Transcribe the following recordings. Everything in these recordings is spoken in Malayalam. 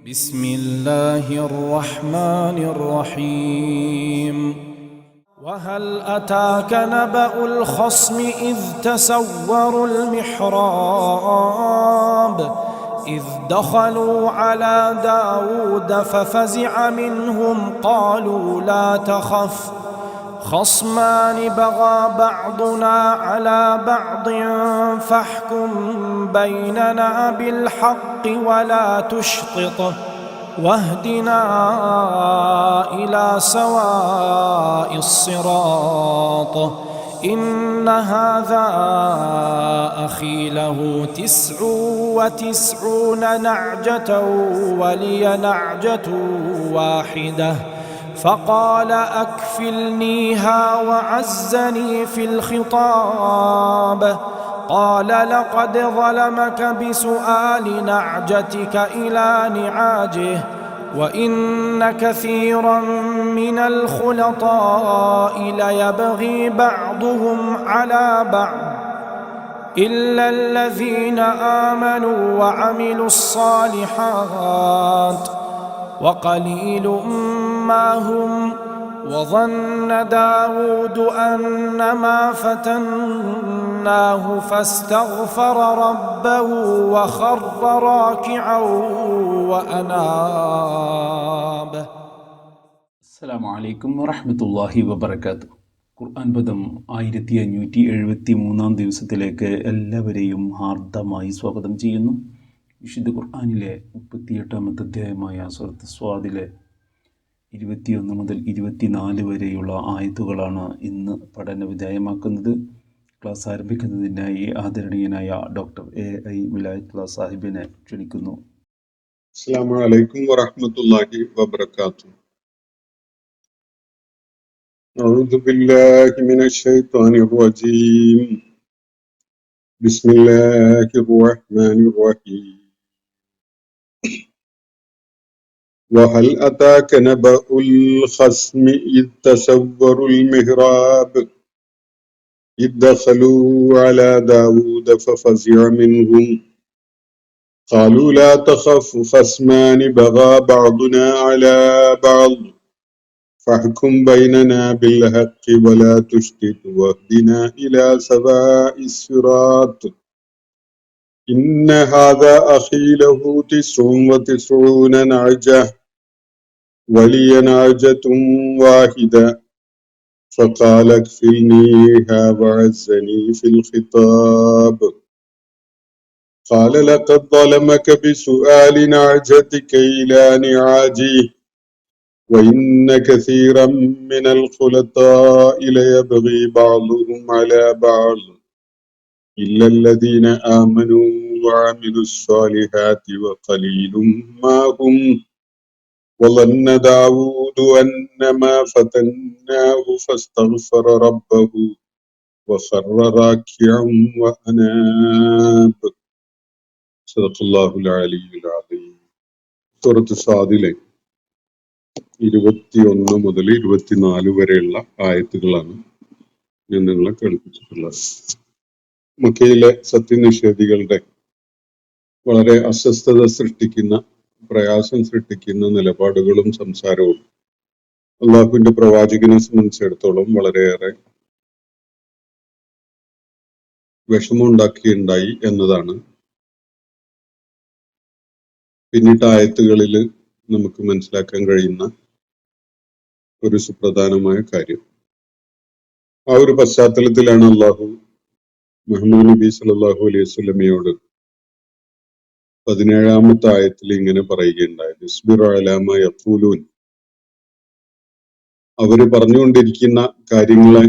بسم الله الرحمن الرحيم وهل أتاك نبأ الخصم إذ تسوروا المحراب إذ دخلوا على داود ففزع منهم قالوا لا تخف خصمان بغى بعضنا على بعض فاحكم بيننا بالحق ولا تشطط واهدنا إلى سواء الصراط إن هذا أخي له 99 نعجة ولي نعجة واحدة فقال أكفلنيها وعزني في الخطاب قال لقد ظلمك بسؤال نعجتك إلى نعاجه وإن كثيرا من الخلطاء ليبغي بعضهم على بعض إلا الذين آمنوا وعملوا الصالحات وقليل ما هم وظن داود أنما فتناه فاستغفر ربه وخر راكعا وأناب. السلام عليكم ورحمة الله وبركاته. ഖുർആൻ പദം 1573 ദിവസത്തിലേക്ക് എല്ലാവരെയും ഹാർദമായി സ്വാഗതം ചെയ്യുന്നു. വിശുദ്ധ ഖുർആനിലെ 38-ാമത്തെ അധ്യായമായ സൂറത്ത് സ്വാദിലെ 21 മുതൽ 24 വരെയുള്ള ആയത്തുകളാണ് ഇന്ന് പഠന വിധേയമാക്കുന്നത്. ക്ലാസ് ആരംഭിക്കുന്നതിനായി ആദരണീയനായ ഡോക്ടർ AI വിലായത്തുള്ള സാഹിബിനെ ക്ഷണിക്കുന്നു. അസ്സലാമു അലൈക്കും വറഹ്മത്തുള്ളാഹി വബറകാതുഹു. أعوذ بالله من الشيطان الرجيم. بسم الله الرحمن الرحيم. وهل أتاك نبأ الخصم إذ تسوروا المحراب إذ دخلوا على داود ففزع منهم قالوا لا تخف خصمان بغى بعضنا على بعض فاحكم بيننا بالحق ولا تشتت واهدنا إلى سواء الصراط إن هذا أخي له 99 نعجة ولي نعجة واحدة فقال اكفلنيها وعزني في الخطاب قال لقد ظلمك بسؤال نعجتك إلى نعاجه وإن كثيرا من الخلطاء ليبغي بعضهم على بعض إلا الذين آمنوا وعملوا الصالحات وقليل ما هم وظن داود أنما فتناه فاستغفر ربه وخر راكعا وأناب. صدق الله العلي العظيم. സൂറത്ത് സ്വാദിലെ 21 മുതൽ 24 വരെയുള്ള ആയത്തുകളാണ് ഞാൻ നിങ്ങളെ കേൾപ്പിച്ചിട്ടുള്ളത്. മക്കയിലെ സത്യനിഷേധികളുടെ വളരെ അസ്വസ്ഥത സൃഷ്ടിക്കുന്ന, പ്രയാസം സൃഷ്ടിക്കുന്ന നിലപാടുകളും സംസാരവും അള്ളാഹുവിന്റെ പ്രവാചകനെ സംബന്ധിച്ചിടത്തോളം വളരെയേറെ വിഷമമുണ്ടാക്കിയുണ്ടായി എന്നതാണ് പിന്നീട് ആയത്തുകളിൽ നമുക്ക് മനസ്സിലാക്കാൻ കഴിയുന്ന ഒരു സുപ്രധാനമായ കാര്യം. ആ ഒരു പശ്ചാത്തലത്തിലാണ് അള്ളാഹു മുഹമ്മദ് നബി സല്ലല്ലാഹു അലൈഹി വസല്ലമയോട് 17-ാമത്തെ ആയത്തിൽ ഇങ്ങനെ പറയുകയുണ്ടായത്, ഇസ്ബിറു അലാ മാ യഖൂലൂൻ. അവര് പറഞ്ഞുകൊണ്ടിരിക്കുന്ന കാര്യങ്ങളെ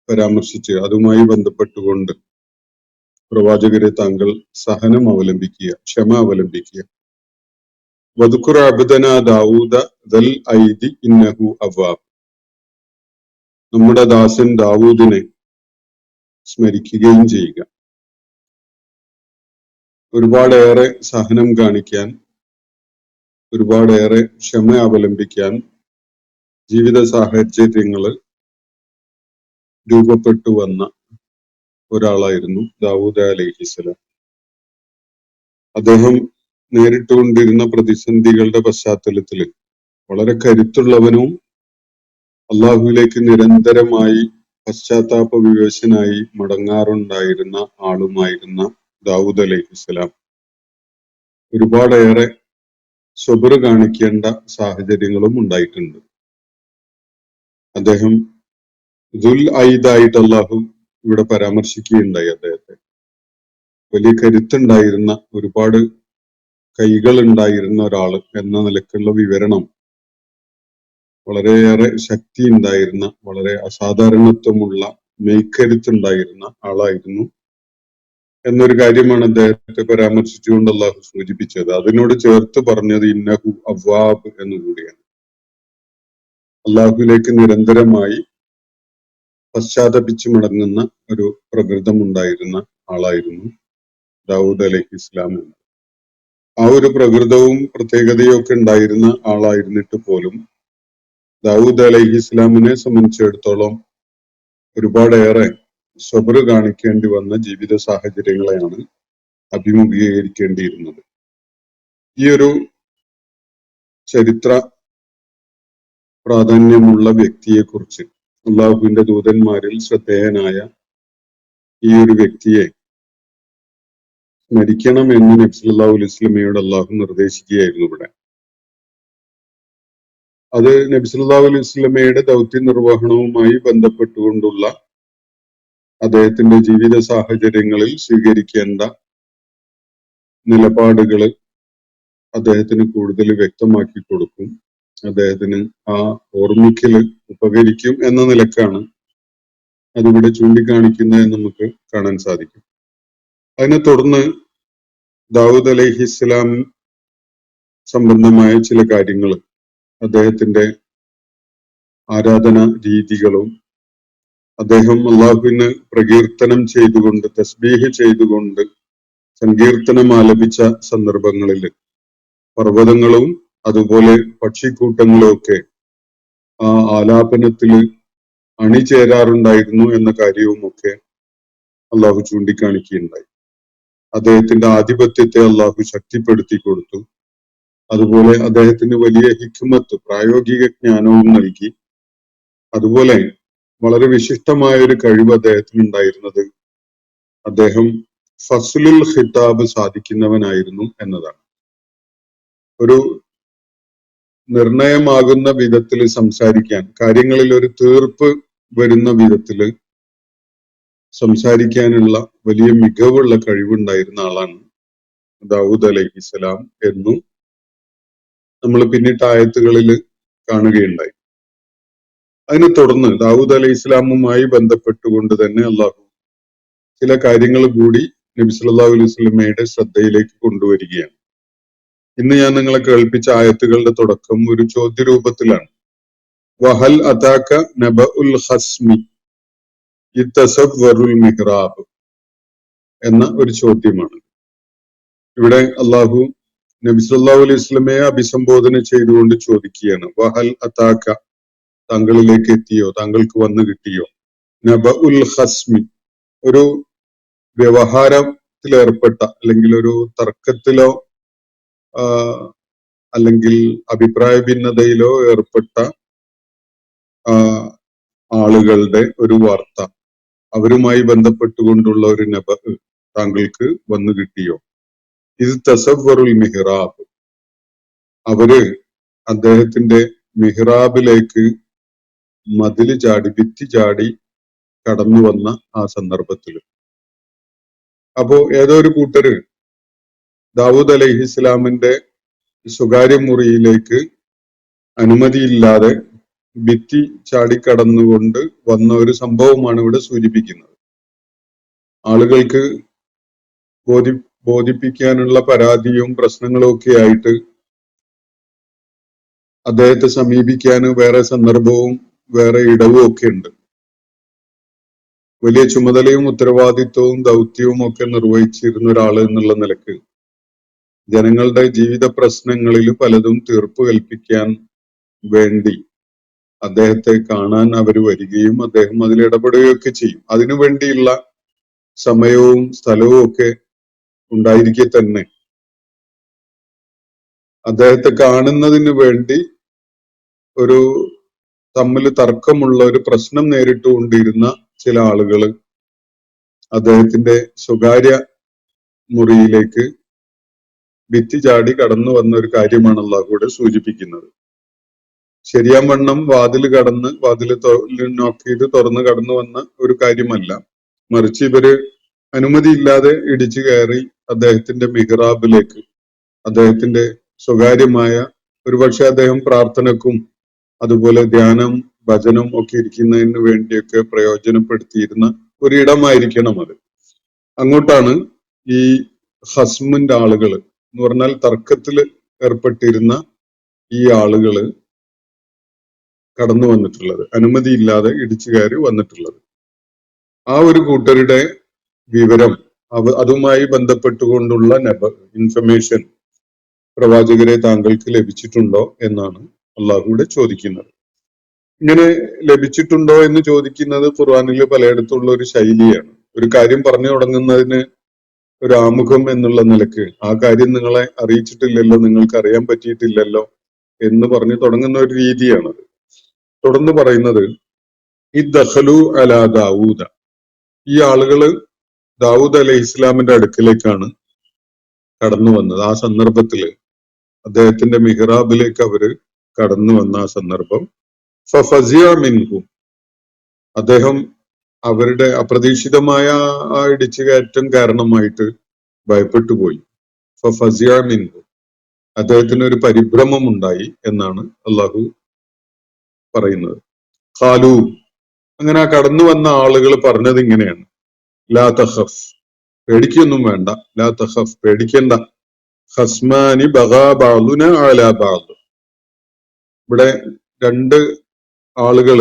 പരാമർശിച്ച് അതുമായി ബന്ധപ്പെട്ടുകൊണ്ട് പ്രവാചകരെ താങ്കൾ സഹനം അവലംബിക്കുക, ക്ഷമ അവലംബിക്കുക. വദ്കുർ അബ്ദന ദാവൂദ ദൽ ഐദി ഇന്നഹു അവ്വാബ്. നമ്മുടെ ദാസൻ ദാവൂദിനെ സ്മരിക്കുകയും ചെയ്യുക. ഒരുപാടേറെ സഹനം കാണിക്കാൻ, ഒരുപാടേറെ ക്ഷമ അവലംബിക്കാൻ ജീവിത സാഹചര്യങ്ങൾ രൂപപ്പെട്ടു വന്ന ഒരാളായിരുന്നു ദാവൂദ് അലൈഹിസ്സലാം. അദ്ദേഹം നേരിട്ടുകൊണ്ടിരുന്ന പ്രതിസന്ധികളുടെ പശ്ചാത്തലത്തിൽ വളരെ കരുത്തുള്ളവനും അള്ളാഹുവിലേക്ക് നിരന്തരമായി പശ്ചാത്താപ വിവശനായി മടങ്ങാറുണ്ടായിരുന്ന ആളുമായിരുന്ന ദാവൂദ് അലൈഹിസ്സലാം ഒരുപാടേറെ സ്വബർ കാണിക്കേണ്ട സാഹചര്യങ്ങളും ഉണ്ടായിട്ടുണ്ട്. അദ്ദേഹം ദുൽ ഐദായിട്ട് അള്ളാഹു ഇവിടെ പരാമർശിക്കുകയുണ്ടായി. അദ്ദേഹത്തെ വലിയ കരുത്തുണ്ടായിരുന്ന, ഒരുപാട് കൈകൾ ഉണ്ടായിരുന്ന ഒരാള് എന്ന നിലക്കുള്ള വിവരണം, വളരെയേറെ ശക്തി ഉണ്ടായിരുന്ന, വളരെ അസാധാരണത്വമുള്ള മെയ്ക്കരുത്തുണ്ടായിരുന്ന ആളായിരുന്നു എന്നൊരു കാര്യമാണ് അദ്ദേഹത്തെ പരാമർശിച്ചുകൊണ്ട് അള്ളാഹു സൂചിപ്പിച്ചത്. അതിനോട് ചേർത്ത് പറഞ്ഞത് ഇന്നഹു അവ്വാബ് എന്നുകൂടിയാണ്. അള്ളാഹുവിലേക്ക് നിരന്തരമായി പശ്ചാത്തപിച്ചു മടങ്ങുന്ന ഒരു പ്രകൃതമുണ്ടായിരുന്ന ആളായിരുന്നു ദാവൂദ് അലൈഹിസ്സലാം എന്ന്. ആ ഒരു പ്രകൃതവും പ്രത്യേകതയും ഒക്കെ ഉണ്ടായിരുന്ന ആളായിരുന്നിട്ട് പോലും ദാവൂദ് അലൈഹിസ്സലാമിനെ സംബന്ധിച്ചിടത്തോളം ഒരുപാടേറെ സ്വബർ കാണിക്കേണ്ടി വന്ന ജീവിത സാഹചര്യങ്ങളെയാണ് അഭിമുഖീകരിക്കേണ്ടിയിരുന്നത്. ഈ ഒരു ചരിത്ര പ്രാധാന്യമുള്ള വ്യക്തിയെക്കുറിച്ച്, അള്ളാഹുവിന്റെ ദൂതന്മാരിൽ ശ്രദ്ധേയനായ ഈ ഒരു വ്യക്തിയെ സ്മരിക്കണം എന്ന് നബി സല്ലല്ലാഹു അലൈഹി വസല്ലമയോട് അള്ളാഹു നിർദ്ദേശിക്കുകയായിരുന്നു ഇവിടെ. അത് നബി സല്ലല്ലാഹു അലൈഹി വസല്ലമയുടെ ദൗത്യ നിർവഹണവുമായി ബന്ധപ്പെട്ടുകൊണ്ടുള്ള അദ്ദേഹത്തിന്റെ ജീവിത സാഹചര്യങ്ങളിൽ സ്വീകരിക്കേണ്ട നിലപാടുകള് അദ്ദേഹത്തിന് കൂടുതൽ വ്യക്തമാക്കി കൊടുക്കും, അദ്ദേഹത്തിന് ആ ഓർമ്മിക്കല് ഉപകരിക്കും എന്ന നിലക്കാണ് അതിവിടെ ചൂണ്ടിക്കാണിക്കുന്നത് എന്ന് നമുക്ക് കാണാൻ സാധിക്കും. അതിനെ തുടർന്ന് ദാവൂദ് അലൈഹിസ്സലാം സംബന്ധമായ ചില കാര്യങ്ങൾ, അദ്ദേഹത്തിന്റെ ആരാധന രീതികളും, അദ്ദേഹം അള്ളാഹുവിന് പ്രകീർത്തനം ചെയ്തുകൊണ്ട്, തസ്ബീഹ് ചെയ്തുകൊണ്ട് സങ്കീർത്തനം ആലപിച്ച സന്ദർഭങ്ങളിൽ പർവ്വതങ്ങളും അതുപോലെ പക്ഷിക്കൂട്ടങ്ങളും ഒക്കെ ആ ആലാപനത്തിൽ അണിചേരാറുണ്ടായിരുന്നു എന്ന കാര്യവുമൊക്കെ അള്ളാഹു ചൂണ്ടിക്കാണിക്കുകയുണ്ടായി. അദ്ദേഹത്തിന്റെ ആധിപത്യത്തെ അള്ളാഹു ശക്തിപ്പെടുത്തി കൊടുത്തു. അതുപോലെ അദ്ദേഹത്തിന് വലിയ ഹിക്മത്ത്, പ്രായോഗിക ജ്ഞാനവും നൽകി. അതുപോലെ വളരെ വിശിഷ്ടമായ ഒരു കഴിവ് അദ്ദേഹത്തിന് ഉണ്ടായിരുന്നത്, അദ്ദേഹം ഫസ്ലുൽ ഖിതാബ് സാധിക്കുന്നവനായിരുന്നു എന്നതാണ്. ഒരു നിർണയമാകുന്ന വിധത്തിൽ സംസാരിക്കാൻ, കാര്യങ്ങളിൽ ഒരു തീർപ്പ് വരുന്ന വിധത്തിൽ സംസാരിക്കാനുള്ള വലിയ മികവുള്ള കഴിവുണ്ടായിരുന്ന ആളാണ് ദാവൂദ് അലൈഹിസ്സലാം എന്നും നമ്മൾ പിന്നിട്ട ആയത്തുകളിൽ കാണുകയുണ്ടായി. അതിനെ തുടർന്ന് ദാവൂദ് അലൈഹിസ്സലാമുമായി ബന്ധപ്പെട്ടുകൊണ്ട് തന്നെ അള്ളാഹു ചില കാര്യങ്ങൾ കൂടി നബി സല്ലല്ലാഹു അലൈഹി വസല്ലമയുടെ ശ്രദ്ധയിലേക്ക് കൊണ്ടുവരികയാണ്. ഇന്ന് ഞാൻ നിങ്ങളെ കേൾപ്പിച്ച ആയത്തുകളുടെ തുടക്കം ഒരു ചോദ്യരൂപത്തിലാണ്. വഹൽ അതാക നബഉൽ ഖസ്മി ഇത്തസവ്വറുൽ മിഹ്റാബ് എന്ന ഒരു ചോദ്യമാണ്. ഇവിടെ അള്ളാഹു നബി സല്ലല്ലാഹു അലൈഹി വസല്ലമയെ അഭിസംബോധന ചെയ്തുകൊണ്ട് ചോദിക്കുകയാണ്, വഹൽ അതാക, താങ്കളിലേക്ക് എത്തിയോ, താങ്കൾക്ക് വന്നു കിട്ടിയോ, നബഉൽ ഖസ്മി, ഒരു വ്യവഹാരത്തിലേർപ്പെട്ട അല്ലെങ്കിൽ ഒരു തർക്കത്തിലോ അല്ലെങ്കിൽ അഭിപ്രായ ഭിന്നതയിലോ ഏർപ്പെട്ട ആളുകളുടെ ഒരു വാർത്ത, അവരുമായി ബന്ധപ്പെട്ടുകൊണ്ടുള്ള ഒരു നബ താങ്കൾക്ക് വന്നു കിട്ടിയോ? ഇത് തസവ്വറുൽ മിഹ്റാബ്, അവര് അദ്ദേഹത്തിന്റെ മിഹ്റാബിലേക്ക് മതില് ചാടി, ഭിത്തി ചാടി കടന്നു വന്ന ആ സന്ദർഭത്തിൽ. അപ്പോ ഏതോ ഒരു കൂട്ടര് ദാവൂദ് അലൈഹിസ്സലാമിന്റെ സ്വകാര്യ മുറിയിലേക്ക് അനുമതിയില്ലാതെ ഭിത്തി ചാടിക്കടന്നുകൊണ്ട് വന്ന ഒരു സംഭവമാണ് ഇവിടെ സൂചിപ്പിക്കുന്നത്. ആളുകൾക്ക് ബോധിപ്പിക്കാനുള്ള പരാതിയും പ്രശ്നങ്ങളും ഒക്കെ ആയിട്ട് അദ്ദേഹത്തെ സമീപിക്കാൻ വേറെ സന്ദർഭവും വേറെ ഇടവും ഒക്കെ ഉണ്ട്. വലിയ ചുമതലയും ഉത്തരവാദിത്വവും ദൗത്യവും ഒക്കെ നിർവഹിച്ചിരുന്ന ഒരാൾ എന്നുള്ള നിലക്ക് ജനങ്ങളുടെ ജീവിത പ്രശ്നങ്ങളിൽ പലതും തീർപ്പ് കൽപ്പിക്കാൻ വേണ്ടി അദ്ദേഹത്തെ കാണാൻ അവർ വരികയും അദ്ദേഹം അതിൽ ഇടപെടുകയൊക്കെ ചെയ്യും. അതിനു വേണ്ടിയുള്ള സമയവും സ്ഥലവും ഒക്കെ ഉണ്ടായിരിക്കെ തന്നെ അദ്ദേഹത്തെ കാണുന്നതിന് വേണ്ടി ഒരു തമ്മിൽ തർക്കമുള്ള ഒരു പ്രശ്നം നേരിട്ടുകൊണ്ടിരുന്ന ചില ആളുകൾ അദ്ദേഹത്തിന്റെ സ്വകാര്യ മുറിയിലേക്ക് ഭിത്തി ചാടി കടന്നു വന്ന ഒരു കാര്യമാണ് അള്ളാഹു ഇവിടെ സൂചിപ്പിക്കുന്നത്. ശരിയാവണ്ണം വാതിൽ നോക്ക് ചെയ്ത് തുറന്ന് കടന്നു വന്ന ഒരു കാര്യമല്ല, മറിച്ച് ഇവര് അനുമതിയില്ലാതെ ഇടിച്ചു കയറി അദ്ദേഹത്തിന്റെ മിഹ്റാബിലേക്ക്, അദ്ദേഹത്തിന്റെ സ്വകാര്യമായ, ഒരുപക്ഷെ അദ്ദേഹം പ്രാർത്ഥനക്കും അതുപോലെ ധ്യാനം ഭജനം ഒക്കെ ഇരിക്കുന്നതിന് വേണ്ടിയൊക്കെ പ്രയോജനപ്പെടുത്തിയിരുന്ന ഒരിടമായിരിക്കണം അത്. അങ്ങോട്ടാണ് ഈ ഹസ്മിന്റെ ആളുകൾ എന്ന് പറഞ്ഞാൽ തർക്കത്തിൽ ഏർപ്പെട്ടിരുന്ന ഈ ആളുകള് കടന്നു വന്നിട്ടുള്ളത്, അനുമതിയില്ലാതെ ഇടിച്ചു കയറി വന്നിട്ടുള്ളത്. ആ ഒരു കൂട്ടരുടെ വിവരം അതുമായി ബന്ധപ്പെട്ടുകൊണ്ടുള്ള ഇൻഫർമേഷൻ പ്രവാചകരെ താങ്കൾക്ക് ലഭിച്ചിട്ടുണ്ടോ എന്നാണ് അള്ളാഹുവിടെ ചോദിക്കുന്നത്. ഇങ്ങനെ ലഭിച്ചിട്ടുണ്ടോ എന്ന് ചോദിക്കുന്നത് ഖുർആനിൽ പലയിടത്തുള്ള ഒരു ശൈലിയാണ്. ഒരു കാര്യം പറഞ്ഞു തുടങ്ങുന്നതിന് ഒരു ആമുഖം എന്നുള്ള നിലക്ക് ആ കാര്യം നിങ്ങളെ അറിയിച്ചിട്ടില്ലല്ലോ, നിങ്ങൾക്ക് അറിയാൻ പറ്റിയിട്ടില്ലല്ലോ എന്ന് പറഞ്ഞു തുടങ്ങുന്ന ഒരു രീതിയാണത്. തുടർന്ന് പറയുന്നത് ഇദ്ദഖലു അലാ ദാവൂദ, ഈ ആളുകള് ദാവൂദ് അലൈഹി ഇസ്ലാമിന്റെ അടുക്കിലേക്കാണ് കടന്നു വന്നത്. ആ സന്ദർഭത്തില് അദ്ദേഹത്തിന്റെ മിഹ്റാബിലേക്ക് അവര് കടന്നു വന്ന ആ സന്ദർഭം, ഫഫസിയ മിൻഹും, അദ്ദേഹം അവരുടെ അപ്രതീക്ഷിതമായ ആ ഇടിച്ചുകയറ്റം കാരണമായിട്ട് ഭയപ്പെട്ടു പോയി. ഫഫസിയ മിൻഹും, അദ്ദേഹത്തിന് ഒരു പരിഭ്രമം ഉണ്ടായി എന്നാണ് അള്ളാഹു പറയുന്നത്. ഖാലു, അങ്ങനെ ആ കടന്നു വന്ന ആളുകൾ പറഞ്ഞത് ഇങ്ങനെയാണ്, ലാ തഖഫ്, പേടിക്കൊന്നും വേണ്ട, ലാ തഖഫ്, പേടിക്കണ്ട, ഖസ്മാനി ബഗാ ബഅദുന അലാ ബഅദ്, ഇവിടെ രണ്ട് ആളുകൾ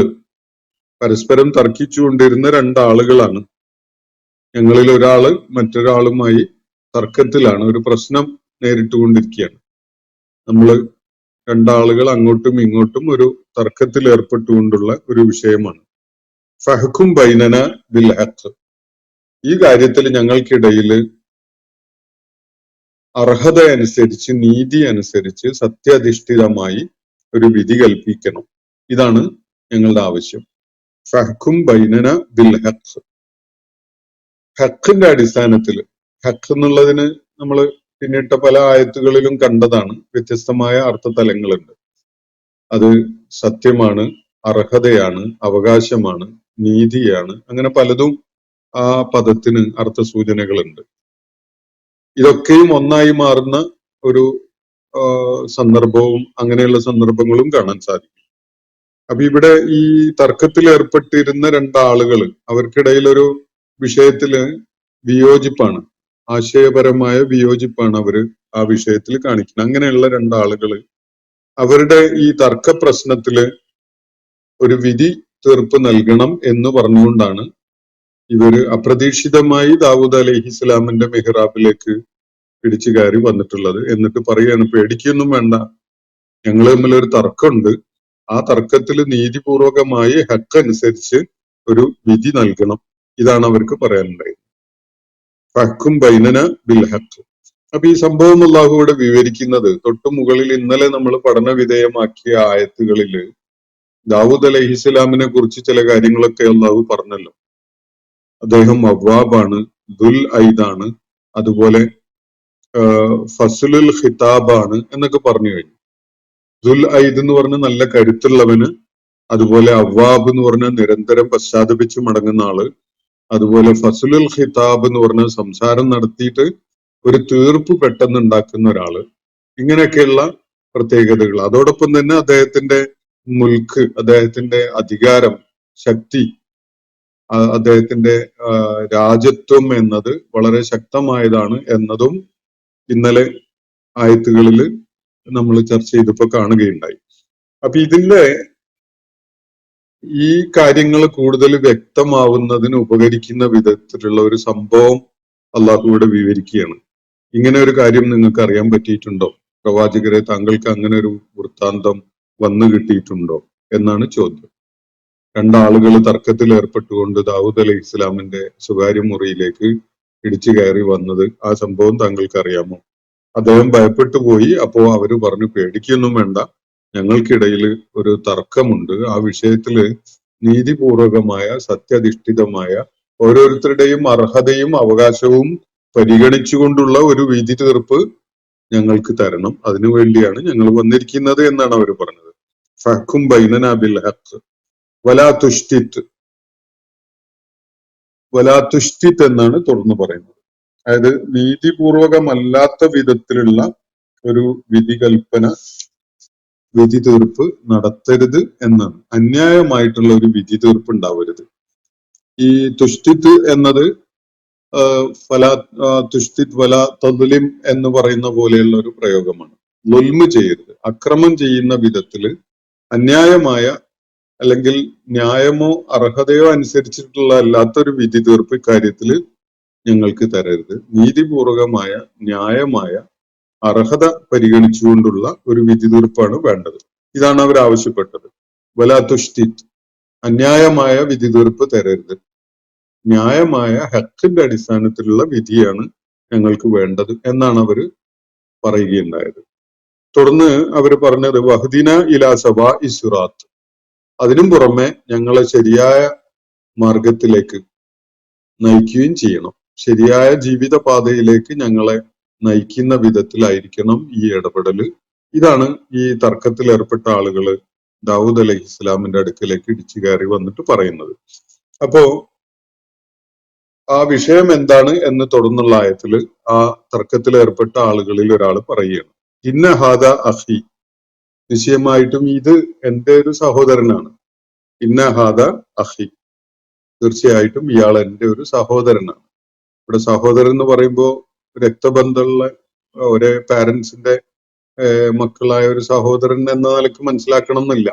പരസ്പരം തർക്കിച്ചുകൊണ്ടിരുന്ന രണ്ടാളുകളാണ്. ഞങ്ങളിൽ ഒരാള് മറ്റൊരാളുമായി തർക്കത്തിലാണ്, ഒരു പ്രശ്നം നേരിട്ടുകൊണ്ടിരിക്കുകയാണ്. നമ്മള് രണ്ടാളുകൾ അങ്ങോട്ടും ഇങ്ങോട്ടും ഒരു തർക്കത്തിൽ ഏർപ്പെട്ടുകൊണ്ടുള്ള ഒരു വിഷയമാണ്. ഫഹ്കും ബൈനന ബിൽ ഹഖ്, ഈ കാര്യത്തിൽ ഞങ്ങൾക്കിടയിൽ അർഹത അനുസരിച്ച്, നീതി അനുസരിച്ച് സത്യാധിഷ്ഠിതമായി ഒരു വിധി കൽപ്പിക്കണം, ഇതാണ് ഞങ്ങളുടെ ആവശ്യം. ഫഹ്കും ബൈനന ബിൽ ഹഖ്, ഹഖിന്റെ അടിസ്ഥാനത്തിൽ, ഹഖ് എന്നുള്ളതിന് നമ്മൾ പിന്നിട്ട പല ആയത്തുകളിലും കണ്ടതാണ്, വ്യത്യസ്തമായ അർത്ഥതലങ്ങളുണ്ട്. അത് സത്യമാണ്, അർഹതയാണ്, അവകാശമാണ്, നീതിയാണ്, അങ്ങനെ പലതും ആ പദത്തിന് അർത്ഥസൂചനകളുണ്ട്. ഇതൊക്കെയും ഒന്നായി മാറുന്ന ഒരു സന്ദർഭവും അങ്ങനെയുള്ള സന്ദർഭങ്ങളും കാണാൻ സാധിക്കും. അപ്പൊ ഇവിടെ ഈ തർക്കത്തിൽ ഏർപ്പെട്ടിരുന്ന രണ്ടാളുകൾ, അവർക്കിടയിൽ ഒരു വിഷയത്തില് വിയോജിപ്പാണ്, ആശയപരമായ വിയോജിപ്പാണ് അവര് ആ വിഷയത്തിൽ കാണിക്കുന്നത്. അങ്ങനെയുള്ള രണ്ടാളുകള് അവരുടെ ഈ തർക്ക പ്രശ്നത്തില് ഒരു വിധി തീർപ്പ് നൽകണം എന്ന് പറഞ്ഞുകൊണ്ടാണ് ഇവര് അപ്രതീക്ഷിതമായി ദാവൂദ് അലൈഹി ഇസ്ലാമിന്റെ മെഹ്റാബിലേക്ക് പിടിച്ചു കയറി വന്നിട്ടുള്ളത്. എന്നിട്ട് പറയാണ്, പേടിക്കൊന്നും വേണ്ട, ഞങ്ങൾ തമ്മിൽ ഒരു തർക്കമുണ്ട്, ആ തർക്കത്തിൽ നീതിപൂർവകമായി ഹക്ക് അനുസരിച്ച് ഒരു വിധി നൽകണം, ഇതാണ് അവർക്ക് പറയാനുണ്ടായത്. ഫഹ്കും ബൈനന ബിൽ ഹക്ക്. അപ്പൊ ഈ സംഭവം അല്ലാഹു ഇവിടെ വിവരിക്കുന്നത് തൊട്ടു മുകളിൽ ഇന്നലെ നമ്മൾ പഠന വിധേയമാക്കിയ ആയത്തുകളില് ദാവൂദ് അലൈഹി ഇസ്ലാമിനെ കുറിച്ച് ചില കാര്യങ്ങളൊക്കെ അല്ലാഹു പറഞ്ഞല്ലോ. അദ്ദേഹം അവ്വാബാണ്, ദുൽ ഐദാണ്, അതുപോലെ ഫസ്ലുൽ ഖിതാബാണ് എന്നൊക്കെ പറഞ്ഞു കഴിഞ്ഞു. ദുൽ ഐദ് എന്ന് പറഞ്ഞ നല്ല കരുത്തുള്ളവന്, അതുപോലെ അവ്വാബ് എന്ന് പറഞ്ഞ നിരന്തരം പശ്ചാത്തപിച്ച് മടങ്ങുന്ന ആള്, അതുപോലെ ഫസ്ലുൽ ഖിതാബ് എന്ന് പറഞ്ഞ സംസാരം നടത്തിയിട്ട് ഒരു തീർപ്പ് പെട്ടെന്ന് ഉണ്ടാക്കുന്ന ഒരാള്, ഇങ്ങനെയൊക്കെയുള്ള പ്രത്യേകതകൾ. അതോടൊപ്പം തന്നെ അദ്ദേഹത്തിന്റെ മുൽക്ക്, അദ്ദേഹത്തിന്റെ അധികാരം, ശക്തി, അദ്ദേഹത്തിന്റെ രാജത്വം എന്നത് വളരെ ശക്തമായതാണ് എന്നതും ഇന്നലെ ആയത്തുകളിൽ നമ്മൾ ചർച്ച ചെയ്തപ്പോ കാണുകയുണ്ടായി. അപ്പൊ ഇതിന്റെ ഈ കാര്യങ്ങൾ കൂടുതൽ വ്യക്തമാവുന്നതിന് ഉപകരിക്കുന്ന വിധത്തിലുള്ള ഒരു സംഭവം അള്ളാഹു ഇവിടെ വിവരിക്കുകയാണ്. ഇങ്ങനെ ഒരു കാര്യം നിങ്ങൾക്ക് അറിയാൻ പറ്റിയിട്ടുണ്ടോ? പ്രവാചകരെ, താങ്കൾക്ക് അങ്ങനെ ഒരു വൃത്താന്തം വന്നു കിട്ടിയിട്ടുണ്ടോ എന്നാണ് ചോദ്യം. രണ്ടാളുകൾ തർക്കത്തിൽ ഏർപ്പെട്ടുകൊണ്ട് ദാവൂദ് അലൈഹി ഇസ്ലാമിന്റെ സ്വകാര്യ മുറിയിലേക്ക് ഇടിച്ചു കയറി വന്നത്, ആ സംഭവം താങ്കൾക്ക് അറിയാമോ? അദ്ദേഹം ഭയപ്പെട്ടു പോയി. അപ്പോ അവര് പറഞ്ഞു, പേടിക്കൊന്നും വേണ്ട, ഞങ്ങൾക്കിടയിൽ ഒരു തർക്കമുണ്ട്. ആ വിഷയത്തില് നീതിപൂർവകമായ സത്യധിഷ്ഠിതമായ ഓരോരുത്തരുടെയും അർഹതയും അവകാശവും പരിഗണിച്ചുകൊണ്ടുള്ള ഒരു വിധി തീർപ്പ് ഞങ്ങൾക്ക് തരണം. അതിനുവേണ്ടിയാണ് ഞങ്ങൾ വന്നിരിക്കുന്നത് എന്നാണ് അവർ പറഞ്ഞത്. ഫഹ്കും ബൈനനാ ബിൽ ഹഖ് വലാ തുഷ്തിത്, വലാ തുഷ്തിത് എന്നാണ് തുടർന്ന് പറയുന്നത്. അതായത് നീതിപൂർവകമല്ലാത്ത വിധത്തിലുള്ള ഒരു വിധി തീർപ്പ് നടത്തരുത് എന്നാണ്. അന്യായമായിട്ടുള്ള ഒരു വിധി തീർപ്പ് ഉണ്ടാവരുത്. ഈ തുഷ്തിത് എന്നത് ഫലാ തുഷ്തിത് വലാ തദ്ലിം എന്ന് പറയുന്ന പോലെയുള്ള ഒരു പ്രയോഗമാണ്. ലുൽമ് ചെയ്യരുത്, അക്രമം ചെയ്യുന്ന വിധത്തില് അന്യായമായ അല്ലെങ്കിൽ ന്യായമോ അർഹതയോ അനുസരിച്ചിട്ടുള്ള അല്ലാത്തൊരു വിധി തീർപ്പ് ഇക്കാര്യത്തില് ഞങ്ങൾക്ക് തരരുത്. നീതിപൂർവകമായ ന്യായമായ അർഹത പരിഗണിച്ചുകൊണ്ടുള്ള ഒരു വിധി തീർപ്പാണ് വേണ്ടത്. ഇതാണ് അവർ ആവശ്യപ്പെട്ടത്. വലാ തുഷ്തിത്, അന്യായമായ വിധി തീർപ്പ് തരരുത്, ന്യായമായ ഹക്കിന്റെ അടിസ്ഥാനത്തിലുള്ള വിധിയാണ് ഞങ്ങൾക്ക് വേണ്ടത് എന്നാണ് അവര് പറയുകയുണ്ടായത്. തുടർന്ന് അവര് പറഞ്ഞത് വഹ്ദിന ഇലാ സവാ ഇസുറാത്ത്, അതിനും പുറമെ ഞങ്ങളെ ശരിയായ മാർഗത്തിലേക്ക് നയിക്കുകയും ചെയ്യണം. ശരിയായ ജീവിത പാതയിലേക്ക് ഞങ്ങളെ നയിക്കുന്ന വിധത്തിലായിരിക്കണം ഈ ഇടപെടല്. ഇതാണ് ഈ തർക്കത്തിൽ ഏർപ്പെട്ട ആളുകള് ദാവൂദ് അലൈഹി ഇസ്ലാമിന്റെ അടുക്കലേക്ക് ഇടിച്ചു കയറി വന്നിട്ട് പറയുന്നത്. അപ്പോ ആ വിഷയം എന്താണ് എന്ന് തുടർന്നുള്ള ആയത്തില് ആ തർക്കത്തിൽ ഏർപ്പെട്ട ആളുകളിൽ ഒരാൾ പറയുകയാണ്, ഇന്ന ഹാദ അഹി, നിശ്ചയമായിട്ടും ഇത് എന്റെ ഒരു സഹോദരനാണ്. ഇന്ന ഹാദ അഹി, തീർച്ചയായിട്ടും ഇയാൾ എന്റെ ഒരു സഹോദരനാണ്. ഇവിടെ സഹോദരൻ എന്ന് പറയുമ്പോൾ രക്തബന്ധമുള്ള ഒരേ പാരന്റ്സിന്റെ മക്കളായ ഒരു സഹോദരൻ എന്ന നിലക്ക് മനസ്സിലാക്കണം എന്നില്ല.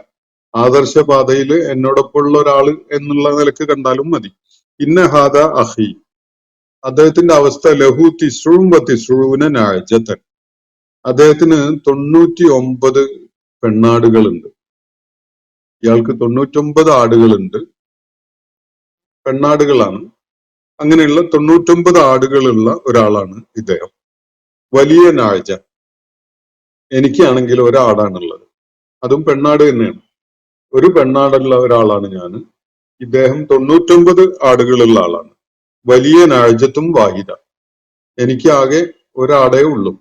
ആദർശപാതയിൽ എന്നോടൊപ്പമുള്ള ഒരാള് എന്നുള്ള നിലക്ക് കണ്ടാലും മതി. ഇന്ന ഹാദ അഹി, അദ്ദേഹത്തിന്റെ അവസ്ഥ ലഹു തിസ്റും വ തിസ്റൂന നഅജതൻ, അദ്ദേഹത്തിന് 99 പെണ്ണാടുകളുണ്ട്. ഇയാൾക്ക് 99 ആടുകളുണ്ട്, പെണ്ണാടുകളാണ്. അങ്ങനെയുള്ള 99 ആടുകളുള്ള ഒരാളാണ് ഇദ്ദേഹം. വലിയ നാഴ്ച, എനിക്കാണെങ്കിൽ ഒരാടാണുള്ളത്, അതും പെണ്ണാട് തന്നെയാണ്. ഒരു പെണ്ണാടുള്ള ഒരാളാണ് ഞാൻ. ഇദ്ദേഹം 99 ആടുകളുള്ള ആളാണ്. വലിയ നാഴ്ചത്തും വാഹിദ, എനിക്ക് ആകെ ഒരാടേ ഉള്ളൂ.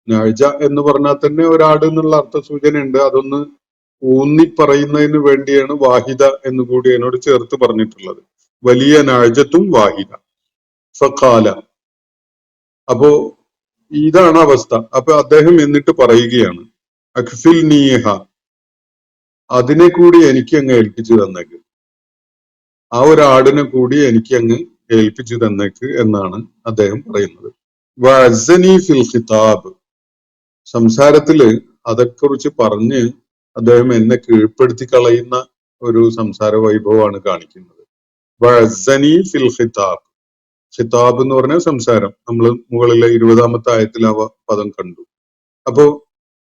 നാഴ്ച എന്ന് പറഞ്ഞാൽ തന്നെ ഒരാട് എന്നുള്ള അർത്ഥ സൂചന ഉണ്ട്. അതൊന്ന് ഊന്നി പറയുന്നതിന് വേണ്ടിയാണ് വാഹിദ എന്ന് കൂടി എന്നോട് ചേർത്ത് പറഞ്ഞിട്ടുള്ളത്. വലിയ നാഴ്ചത്തും വാഹിദ. ഫഖാല, അപ്പോ ഇതാണ് അവസ്ഥ. അപ്പൊ അദ്ദേഹം എന്നിട്ട് പറയുകയാണ്, അഖ്ഫിൽ നീഹ, അതിനെ കൂടി എനിക്ക് അങ്ങ് ഏൽപ്പിച്ചു തന്നേക്ക്, ആ ഒരു ആടിനെ കൂടി എനിക്ക് അങ്ങ് ഏൽപ്പിച്ചു തന്നേക്ക് എന്നാണ് അദ്ദേഹം പറയുന്നത്. വഅസ്സനി ഫിൽ ഖിതാബ്, സംസാരത്തില് അതേക്കുറിച്ച് പറഞ്ഞ് അദ്ദേഹം എന്നെ കീഴ്പ്പെടുത്തി കളയുന്ന ഒരു സംസാര വൈഭവമാണ് കാണിക്കുന്നത്. വഅസ്സനി ഫിൽ ഖിതാബ്, ഖിതാബ് എന്ന് പറഞ്ഞ സംസാരം. നമ്മൾ മുകളിലെ 20-ാമത്തെ ആയത്തിൽ ആ പദം കണ്ടു. അപ്പോ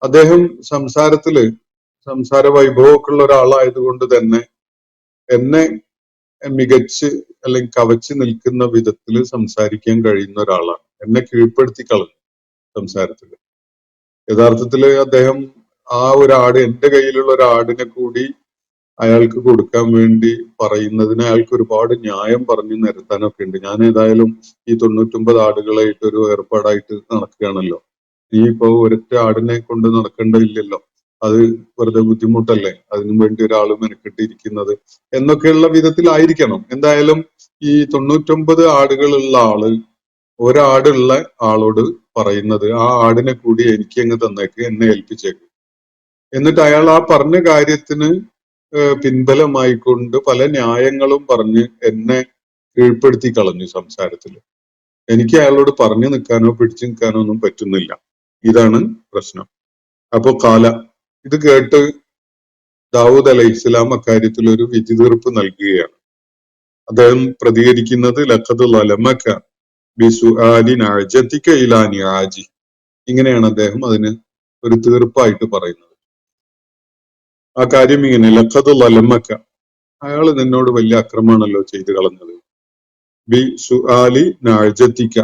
അദ്ദേഹം സംസാര വൈഭവമൊക്കെ ഉള്ള ഒരാളായതുകൊണ്ട് തന്നെ എന്നെ മികച്ച് അല്ലെങ്കിൽ കവച്ച് നിൽക്കുന്ന വിധത്തിൽ സംസാരിക്കാൻ കഴിയുന്ന ഒരാളാണ്. എന്നെ കീഴ്പ്പെടുത്തി കളഞ്ഞു സംസാരത്തില്. യഥാർത്ഥത്തില് അദ്ദേഹം ആ ഒരു ആട്, എന്റെ കയ്യിലുള്ള ഒരു ആടിനെ കൂടി അയാൾക്ക് കൊടുക്കാൻ വേണ്ടി പറയുന്നതിന് അയാൾക്ക് ഒരുപാട് ന്യായം പറഞ്ഞു നിരത്താനൊക്കെ ഉണ്ട്. ഞാൻ ഏതായാലും ഈ 99 ആടുകളായിട്ട് ഒരു ഏർപ്പാടായിട്ട് നടക്കുകയാണല്ലോ, നീ ഇപ്പൊ ഒരൊറ്റ ആടിനെ കൊണ്ട് നടക്കേണ്ടതില്ലല്ലോ, അത് വെറുതെ ബുദ്ധിമുട്ടല്ലേ, അതിനു വേണ്ടി ഒരാൾ മെനക്കെട്ടിരിക്കുന്നത് എന്നൊക്കെയുള്ള വിധത്തിലായിരിക്കണം. എന്തായാലും ഈ 99 ആടുകളുള്ള ആള് ഒരാടുള്ള ആളോട് പറയുന്നത്, ആ ആടിനെ കൂടി എനിക്ക് അങ്ങ് തന്നേക്ക്, എന്നെ ഏൽപ്പിച്ചേക്ക്. എന്നിട്ട് അയാൾ ആ പറഞ്ഞ കാര്യത്തിന് പിൻബലമായിക്കൊണ്ട് പല ന്യായങ്ങളും പറഞ്ഞ് എന്നെ കീഴ്പ്പെടുത്തി കളഞ്ഞു സംസാരത്തിൽ. എനിക്ക് അയാളോട് പറഞ്ഞു നിൽക്കാനോ പിടിച്ചു നിൽക്കാനോ ഒന്നും പറ്റുന്നില്ല. ഇതാണ് പ്രശ്നം. അപ്പൊ കാല, ഇത് കേട്ട് ദാവൂദ് അലൈഹി ഇസ്ലാം അക്കാര്യത്തിൽ ഒരു വിധി തീർപ്പ് നൽകുകയാണ്. അദ്ദേഹം പ്രതികരിക്കുന്നത് ലഖദ് ലലമക ബിസുആലി നഅജതിക ഇലാ നിആജി, ഇങ്ങനെയാണ് അദ്ദേഹം അതിന് ഒരു തീർപ്പായിട്ട് പറയുന്നത്. ആ കാര്യം ഇങ്ങനെ, ലഖദ് ലലമക, അയാൾ നിന്നോട് വലിയ അക്രമമാണല്ലോ ചെയ്തു കളഞ്ഞത്. ബി സുആലി നഅജതിക,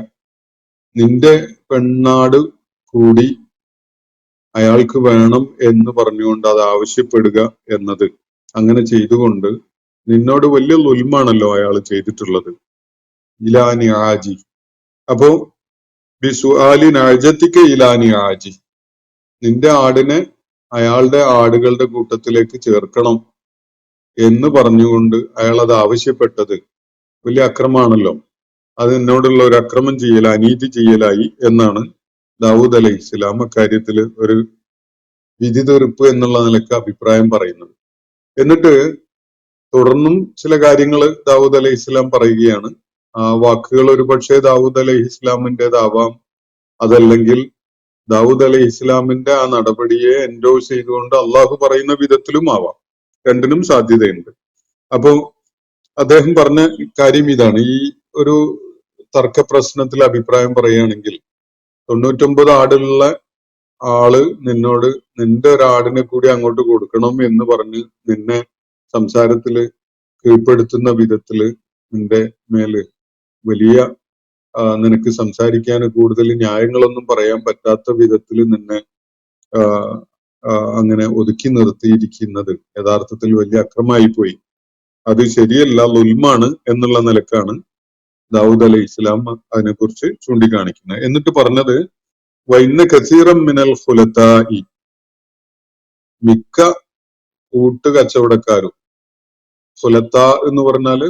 നിന്റെ പെണ്ണാട് കൂടി അയാൾക്ക് വേണം എന്ന് പറഞ്ഞുകൊണ്ട് അത് ആവശ്യപ്പെടുക എന്നത്, അങ്ങനെ ചെയ്തുകൊണ്ട് നിന്നോട് വലിയ ലുൽമാണല്ലോ അയാൾ ചെയ്തിട്ടുള്ളത്. ഇലാനി ആജി, അപ്പോ ബിസുആലി നഅജതിക ഇലാനി ആജി, നിന്റെ ആടിനെ അയാളുടെ ആടുകളുടെ കൂട്ടത്തിലേക്ക് ചേർക്കണം എന്ന് പറഞ്ഞുകൊണ്ട് അയാൾ അത് ആവശ്യപ്പെട്ടത് വലിയ അക്രമാണല്ലോ. അത് എന്നോടുള്ള ഒരു അക്രമം ചെയ്യൽ, അനീതി ചെയ്യലായി എന്നാണ് ദാവൂദ് അലൈഹി ഇസ്ലാം അക്കാര്യത്തില് ഒരു വിധി തീർപ്പ് എന്നുള്ള നിലക്ക് അഭിപ്രായം പറയുന്നത്. എന്നിട്ട് തുടർന്നും ചില കാര്യങ്ങൾ ദാവൂദ് അലൈഹി ഇസ്ലാം പറയുകയാണ്. ആ വാക്കുകൾ ഒരു പക്ഷേ ദാവൂദ് അലൈഹി ഇസ്ലാമിൻ്റെതാവാം, അതല്ലെങ്കിൽ ദാവൂദ് അലൈഹി ഇസ്ലാമിന്റെ ആ നടപടിയെ എൻഡോഴ്സ് ചെയ്തുകൊണ്ട് അള്ളാഹു പറയുന്ന വിധത്തിലും ആവാം. രണ്ടിനും സാധ്യതയുണ്ട്. അപ്പോ അദ്ദേഹം പറഞ്ഞ കാര്യം ഇതാണ്. ഈ ഒരു തർക്ക പ്രശ്നത്തിൽ അഭിപ്രായം പറയുകയാണെങ്കിൽ 99 ആടുള്ള ആള് നിന്നോട് നിന്റെ ഒരാടിനെ കൂടി അങ്ങോട്ട് കൊടുക്കണം എന്ന് പറഞ്ഞ് നിന്നെ സംസാരത്തില് കീഴ്പ്പെടുത്തുന്ന വിധത്തില് നിന്റെ മേല് വലിയ നിനക്ക് സംസാരിക്കാൻ കൂടുതൽ ന്യായങ്ങളൊന്നും പറയാൻ പറ്റാത്ത വിധത്തിൽ നിന്നെ അങ്ങനെ ഒതുക്കി നിർത്തിയിരിക്കുന്നത് യഥാർത്ഥത്തിൽ വലിയ അക്രമമായി പോയി. അത് ശരിയല്ല, ലുൽമാണ് എന്നുള്ള നിലക്കാണ് ദാവൂദ് അലൈഹി ഇസ്ലാം അതിനെക്കുറിച്ച് ചൂണ്ടിക്കാണിക്കുന്നത്. എന്നിട്ട് പറഞ്ഞത് വൈന്ന കസീറം മിനൽ ഖുലതാഇ, മിക്ക കൂട്ടുകച്ചവടക്കാരും, ഖുലത്താ എന്ന് പറഞ്ഞാല്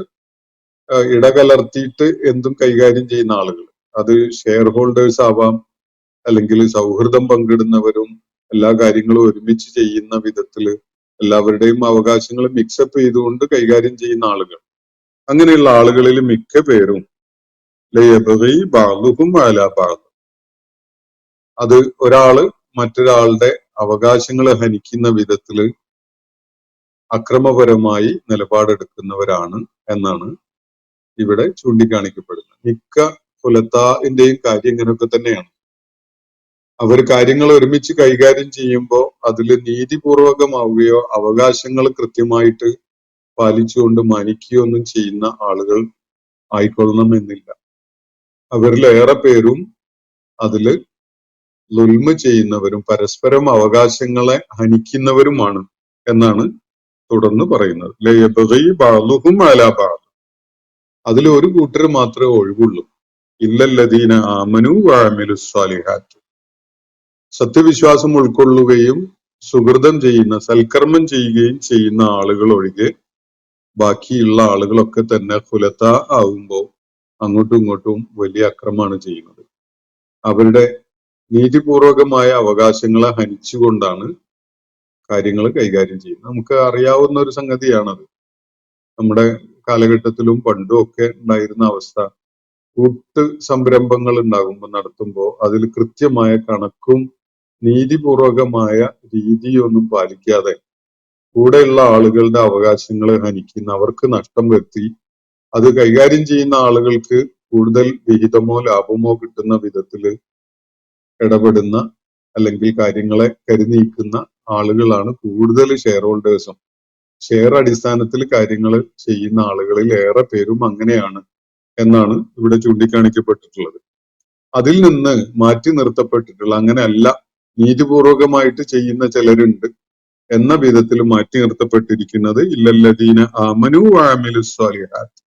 ഇടകലർത്തിയിട്ട് എന്തും കൈകാര്യം ചെയ്യുന്ന ആളുകൾ, അത് ഷെയർ ഹോൾഡേഴ്സ് ആവാം, അല്ലെങ്കിൽ സൗഹൃദം പങ്കിടുന്നവരും എല്ലാ കാര്യങ്ങളും ഒരുമിച്ച് ചെയ്യുന്ന വിധത്തില് എല്ലാവരുടെയും അവകാശങ്ങൾ മിക്സപ്പ് ചെയ്തുകൊണ്ട് കൈകാര്യം ചെയ്യുന്ന ആളുകൾ, അങ്ങനെയുള്ള ആളുകളിൽ മിക്ക പേരും ലയബഗി ബഅ്ദുഹും അലാ ബഅ്ദ്, അത് ഒരാള് മറ്റൊരാളുടെ അവകാശങ്ങളെ ഹനിക്കുന്ന വിധത്തില് അക്രമപരമായി നിലപാടെടുക്കുന്നവരാണ് എന്നാണ് ഇവിടെ ചൂണ്ടിക്കാണിക്കപ്പെടുന്നത്. മിക്ക ഖുലത്താഇന്റെയും കാര്യം ഇങ്ങനെയൊക്കെ തന്നെയാണ്. അവർ കാര്യങ്ങൾ ഒരുമിച്ച് കൈകാര്യം ചെയ്യുമ്പോൾ അതിൽ നീതിപൂർവകമാവുകയോ അവകാശങ്ങൾ കൃത്യമായിട്ട് പാലിച്ചുകൊണ്ട് മാനിക്കുകയോ ഒന്നും ചെയ്യുന്ന ആളുകൾ ആയിക്കൊള്ളണം എന്നില്ല. അവരിലേറെ പേരും അതില് ലുൽമ ചെയ്യുന്നവരും പരസ്പരം അവകാശങ്ങളെ ഹനിക്കുന്നവരുമാണ് എന്നാണ് തുടർന്ന് പറയുന്നത്. ലയബഗി ബഅ്ദുഹും അലാ ബഅ്ദ്, അതിൽ ഒരു കൂട്ടർ മാത്രമേ ഒഴിവുള്ളൂ. ഇല്ലല്ലദീന ആമനു വഅമിലുസ് സാലിഹാത്ത്, സത്യവിശ്വാസം ഉൾക്കൊള്ളുകയും സുഹൃതം ചെയ്യുന്ന, സൽക്കർമ്മം ചെയ്യുകയും ചെയ്യുന്ന ആളുകൾ ഒഴികെ ബാക്കിയുള്ള ആളുകളൊക്കെ തന്നെ ഖുലത്ത ആവുമ്പോൾ അങ്ങോട്ടും ഇങ്ങോട്ടും വലിയ അക്രമമാണ് ചെയ്യുന്നത്. അവരുടെ നീതിപൂർവകമായ അവകാശങ്ങളെ ഹനിച്ചുകൊണ്ടാണ് കാര്യങ്ങൾ കൈകാര്യം ചെയ്യുന്നത്. നമുക്ക് അറിയാവുന്ന ഒരു സംഗതിയാണത്. നമ്മുടെ കാലഘട്ടത്തിലും പണ്ടും ഒക്കെ ഉണ്ടായിരുന്ന അവസ്ഥ, കൂട്ട് സംരംഭങ്ങൾ ഉണ്ടാകുമ്പോൾ നടത്തുമ്പോൾ അതിൽ കൃത്യമായ കണക്കും നീതിപൂർവകമായ രീതിയൊന്നും പാലിക്കാതെ കൂടെയുള്ള ആളുകളുടെ അവകാശങ്ങളെ ഹനിക്കുന്ന, അവർക്ക് നഷ്ടം വരുത്തി അത് കൈകാര്യം ചെയ്യുന്ന ആളുകൾക്ക് കൂടുതൽ വിഹിതമോ ലാഭമോ കിട്ടുന്ന വിധത്തില് ഇടപെടുന്ന അല്ലെങ്കിൽ കാര്യങ്ങളെ കരുനീക്കുന്ന ആളുകളാണ് കൂടുതൽ ഷെയർ ഹോൾഡേഴ്സും. ഷെയർ അടിസ്ഥാനത്തിൽ കാര്യങ്ങൾ ചെയ്യുന്ന ആളുകളിൽ ഏറെ പേരും അങ്ങനെയാണ് എന്നാണ് ഇവിടെ ചൂണ്ടിക്കാണിക്കപ്പെട്ടിട്ടുള്ളത്. അതിൽ നിന്ന് മാറ്റി നിർത്തപ്പെട്ടിട്ടുള്ള, അങ്ങനെയല്ല, നീതിപൂർവകമായിട്ട് ചെയ്യുന്ന ചിലരുണ്ട് എന്ന വിധത്തിൽ മാറ്റി നിർത്തപ്പെട്ടിരിക്കുന്നത് ഇല്ലല്ലദീന ആമനു വഅമിലുസ് സാലിഹാത്ത്,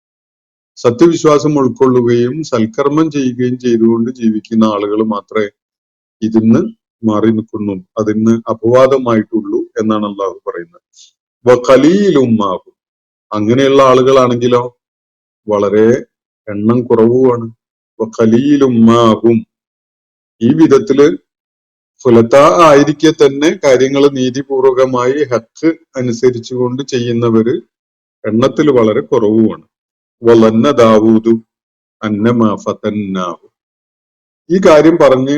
സത്യവിശ്വാസം ഉൾക്കൊള്ളുകയും സൽക്കർമ്മം ചെയ്യുകയും ചെയ്തുകൊണ്ട് ജീവിക്കുന്ന ആളുകൾ മാത്രമേ ഇതിന്ന് മാറി നിൽക്കുന്നു, അതിന് അപവാദമായിട്ടുള്ളൂ എന്നാണ് അള്ളാഹു പറയുന്നത്. വഖലീലുമാഹും, അങ്ങനെയുള്ള ആളുകളാണെങ്കിലോ വളരെ എണ്ണം കുറവുമാണ്. വഖലീലുമാഹും, ഈ വിധത്തില് ഖുലത്താ ആയിരിക്കെ തന്നെ കാര്യങ്ങൾ നീതിപൂർവകമായി ഹക്ക് അനുസരിച്ചുകൊണ്ട് ചെയ്യുന്നവര് എണ്ണത്തിൽ വളരെ കുറവുമാണ്. വലന്ന ദാവൂദു അന്നമാ ഫതന്നാഹു, ഈ കാര്യം പറഞ്ഞ്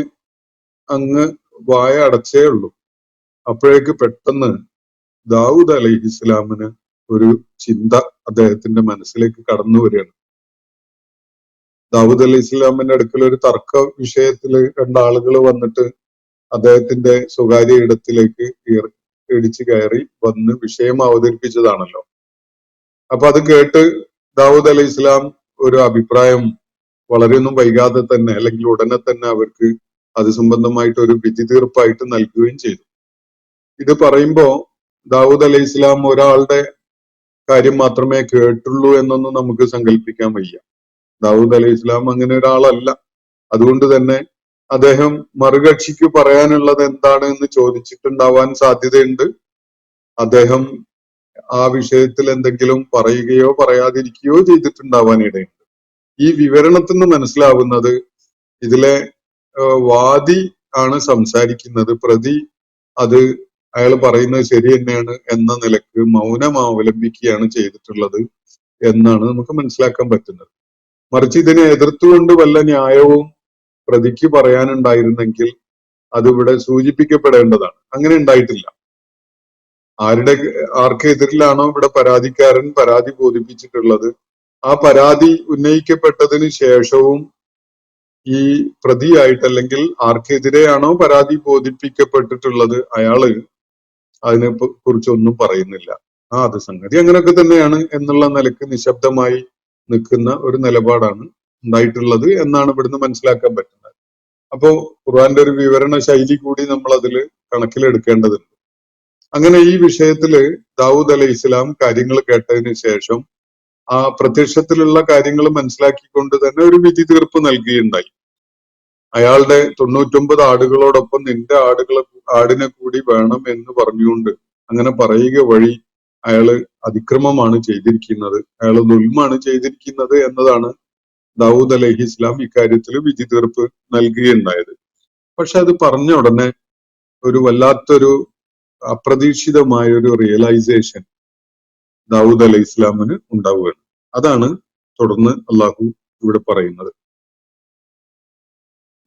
അങ്ങ് വായ അടച്ചേ ഉള്ളൂ. അപ്പോഴേക്ക് പെട്ടെന്ന് ദാവൂദ് അലൈഹി ഇസ്ലാമിന് ഒരു ചിന്ത അദ്ദേഹത്തിന്റെ മനസ്സിലേക്ക് കടന്നു വരികയാണ്. ദാവൂദ് അലൈഹി ഇസ്ലാമിന്റെ അടുക്കൽ ഒരു തർക്ക വിഷയത്തില് രണ്ടാളുകൾ വന്നിട്ട് അദ്ദേഹത്തിന്റെ സ്വകാര്യ ഇടത്തിലേക്ക് ഇടിച്ചു കയറി വന്ന് വിഷയം അവതരിപ്പിച്ചതാണല്ലോ. അപ്പൊ അത് കേട്ട് ദാവൂദ് അലൈഹി ഇസ്ലാം ഒരു അഭിപ്രായം വളരെയൊന്നും വൈകാതെ തന്നെ, അല്ലെങ്കിൽ ഉടനെ തന്നെ അവർക്ക് അത് സംബന്ധമായിട്ട് ഒരു വിധി തീർപ്പായിട്ട് നൽകുകയും ചെയ്തു. ഇത് പറയുമ്പോ ദാവൂദ് അലൈഹി ഇസ്ലാം ഒരാളുടെ കാര്യം മാത്രമേ കേട്ടുള്ളൂ എന്നൊന്നും നമുക്ക് സങ്കല്പിക്കാൻ വയ്യ. ദാവൂദ് അലൈഹി ഇസ്ലാം അങ്ങനെ ഒരാളല്ല. അതുകൊണ്ട് തന്നെ അദ്ദേഹം മറുകക്ഷിക്ക് പറയാനുള്ളത് എന്താണ് എന്ന് ചോദിച്ചിട്ടുണ്ടാവാൻ സാധ്യതയുണ്ട്. അദ്ദേഹം ആ വിഷയത്തിൽ എന്തെങ്കിലും പറയുകയോ പറയാതിരിക്കുകയോ ചെയ്തിട്ടുണ്ടാവാൻ ഇടയുണ്ട്. ഈ വിവരണത്തിൽ നിന്ന് മനസ്സിലാവുന്നത് ഇതിലെ വാദി ആണ് സംസാരിക്കുന്നത്, പ്രതി അത് അയാൾ പറയുന്നത് ശരി തന്നെയാണ് എന്ന നിലക്ക് മൗനം അവലംബിക്കുകയാണ് ചെയ്തിട്ടുള്ളത് എന്നാണ് നമുക്ക് മനസ്സിലാക്കാൻ പറ്റുന്നത്. മറിച്ച് ഇതിനെ എതിർത്തുകൊണ്ട് വല്ല ന്യായവും പ്രതിക്ക് പറയാനുണ്ടായിരുന്നെങ്കിൽ അതിവിടെ സൂചിപ്പിക്കപ്പെടേണ്ടതാണ്. അങ്ങനെ ഉണ്ടായിട്ടില്ല. ആർക്കെതിരിലാണോ ഇവിടെ പരാതിക്കാരൻ പരാതി ബോധിപ്പിച്ചിട്ടുള്ളത്, ആ പരാതി ഉന്നയിക്കപ്പെട്ടതിന് ശേഷവും ഈ പ്രതിയായിട്ട് അല്ലെങ്കിൽ ആർക്കെതിരെയാണോ പരാതി ബോധിപ്പിക്കപ്പെട്ടിട്ടുള്ളത് അയാള് അതിനെ കുറിച്ചൊന്നും പറയുന്നില്ല. അത് സംഗതി അങ്ങനെയൊക്കെ തന്നെയാണ് എന്നുള്ള നിലക്ക് നിശബ്ദമായി നിൽക്കുന്ന ഒരു നിലപാടാണ് ഉണ്ടായിട്ടുള്ളത് എന്നാണ് ഇവിടുന്ന് മനസ്സിലാക്കാൻ പറ്റുന്നത്. അപ്പോ ഖുർആന്റെ ഒരു വിവരണ ശൈലി കൂടി നമ്മൾ അതിൽ കണക്കിലെടുക്കേണ്ടതുണ്ട്. അങ്ങനെ ഈ വിഷയത്തില് ദാവൂദ് അലൈഹി ഇസ്ലാം കാര്യങ്ങൾ കേട്ടതിന് ശേഷം ആ പ്രത്യക്ഷത്തിലുള്ള കാര്യങ്ങൾ മനസ്സിലാക്കിക്കൊണ്ട് തന്നെ ഒരു വിധി തീർപ്പ് നൽകുകയുണ്ടായി. അയാളുടെ 99 ആടുകളോടൊപ്പം നിന്റെ ആടിനെ കൂടി വേണം എന്ന് പറഞ്ഞുകൊണ്ട് അങ്ങനെ പറയുക വഴി അയാള് അതിക്രമമാണ് ചെയ്തിരിക്കുന്നത്, അയാള് ദുൽമാണ് ചെയ്തിരിക്കുന്നത് എന്നതാണ് ദാവൂദ് അലൈഹി ഇസ്ലാം ഇക്കാര്യത്തിൽ വിധി തീർപ്പ് നൽകുകയുണ്ടായത്. പക്ഷെ അത് പറഞ്ഞ ഉടനെ ഒരു വല്ലാത്തൊരു അപ്രതീക്ഷിതമായ ഒരു റിയലൈസേഷൻ ദാവൂദ് അലൈഹി ഇസ്ലാമിന് ഉണ്ടാവുകയാണ്. അതാണ് തുടർന്ന് അള്ളാഹു ഇവിടെ പറയുന്നത്.